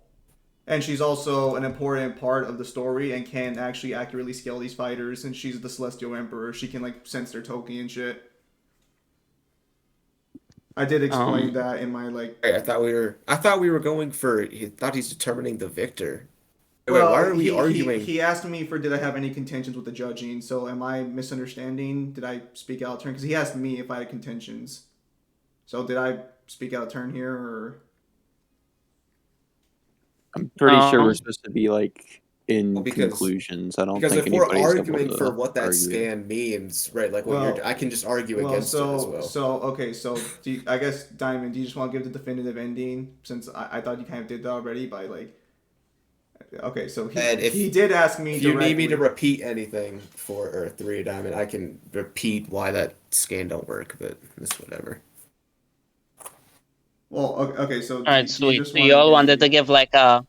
And she's also an important part of the story and can actually accurately scale these fighters. And she's the Celestial Emperor. She can like sense their Toki and shit. I did explain that in my like. Hey, I thought we were going for. He thought he's determining the victor. Wait, why Well, are we arguing? he asked me for did I have any contentions with the judging. So am I misunderstanding? Did I speak out of turn? Because he asked me if I had contentions. So did I speak out of turn here or? I'm pretty sure Um, we're supposed to be like in Well, because conclusions. I don't because think if we're anybody's able arguing for to what that argue. scan means, right? Like what Well, you're, I can just argue Well, against it as well. okay, so I guess Diamond, do you just want to give the definitive ending since I thought you kind of did that already by like, okay, so And he did ask me if you directly. need me to repeat anything for Earth 3 Diamond, I can repeat why that scan don't work, but it's whatever. Well, okay, so all right, do you sweet. just So want you all to wanted to give like a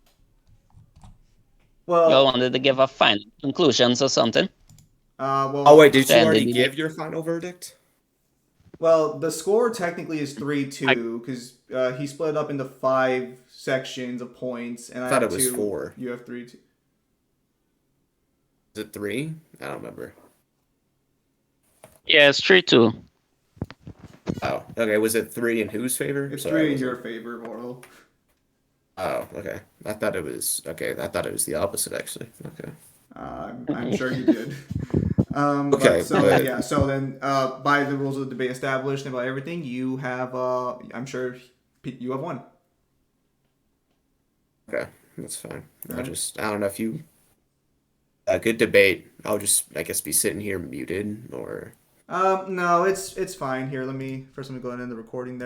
you all well, wanted to give a final conclusions or something Oh wait, did to you end already the give debate. your final verdict? well, the score technically is 3-2 because he split it up into 5 sections of points, and I I thought have it was 2. 4. You have 3. 2. Is it 3? I don't remember. Yeah, it's 3-2. Oh, okay. Was it 3 in whose favor? It's Sorry, 3 in was your it? favor, Voro. Oh, okay. I thought it was okay. I thought it was the opposite actually. Okay. I'm sure you did. But Okay, so but yeah, so then by the rules of the debate established and by everything, you have I'm sure you have won. okay, that's fine. Alright. I don't know if you a good debate. I'll just I guess be sitting here muted or No, it's fine. Here, let me go ahead and end the recording there.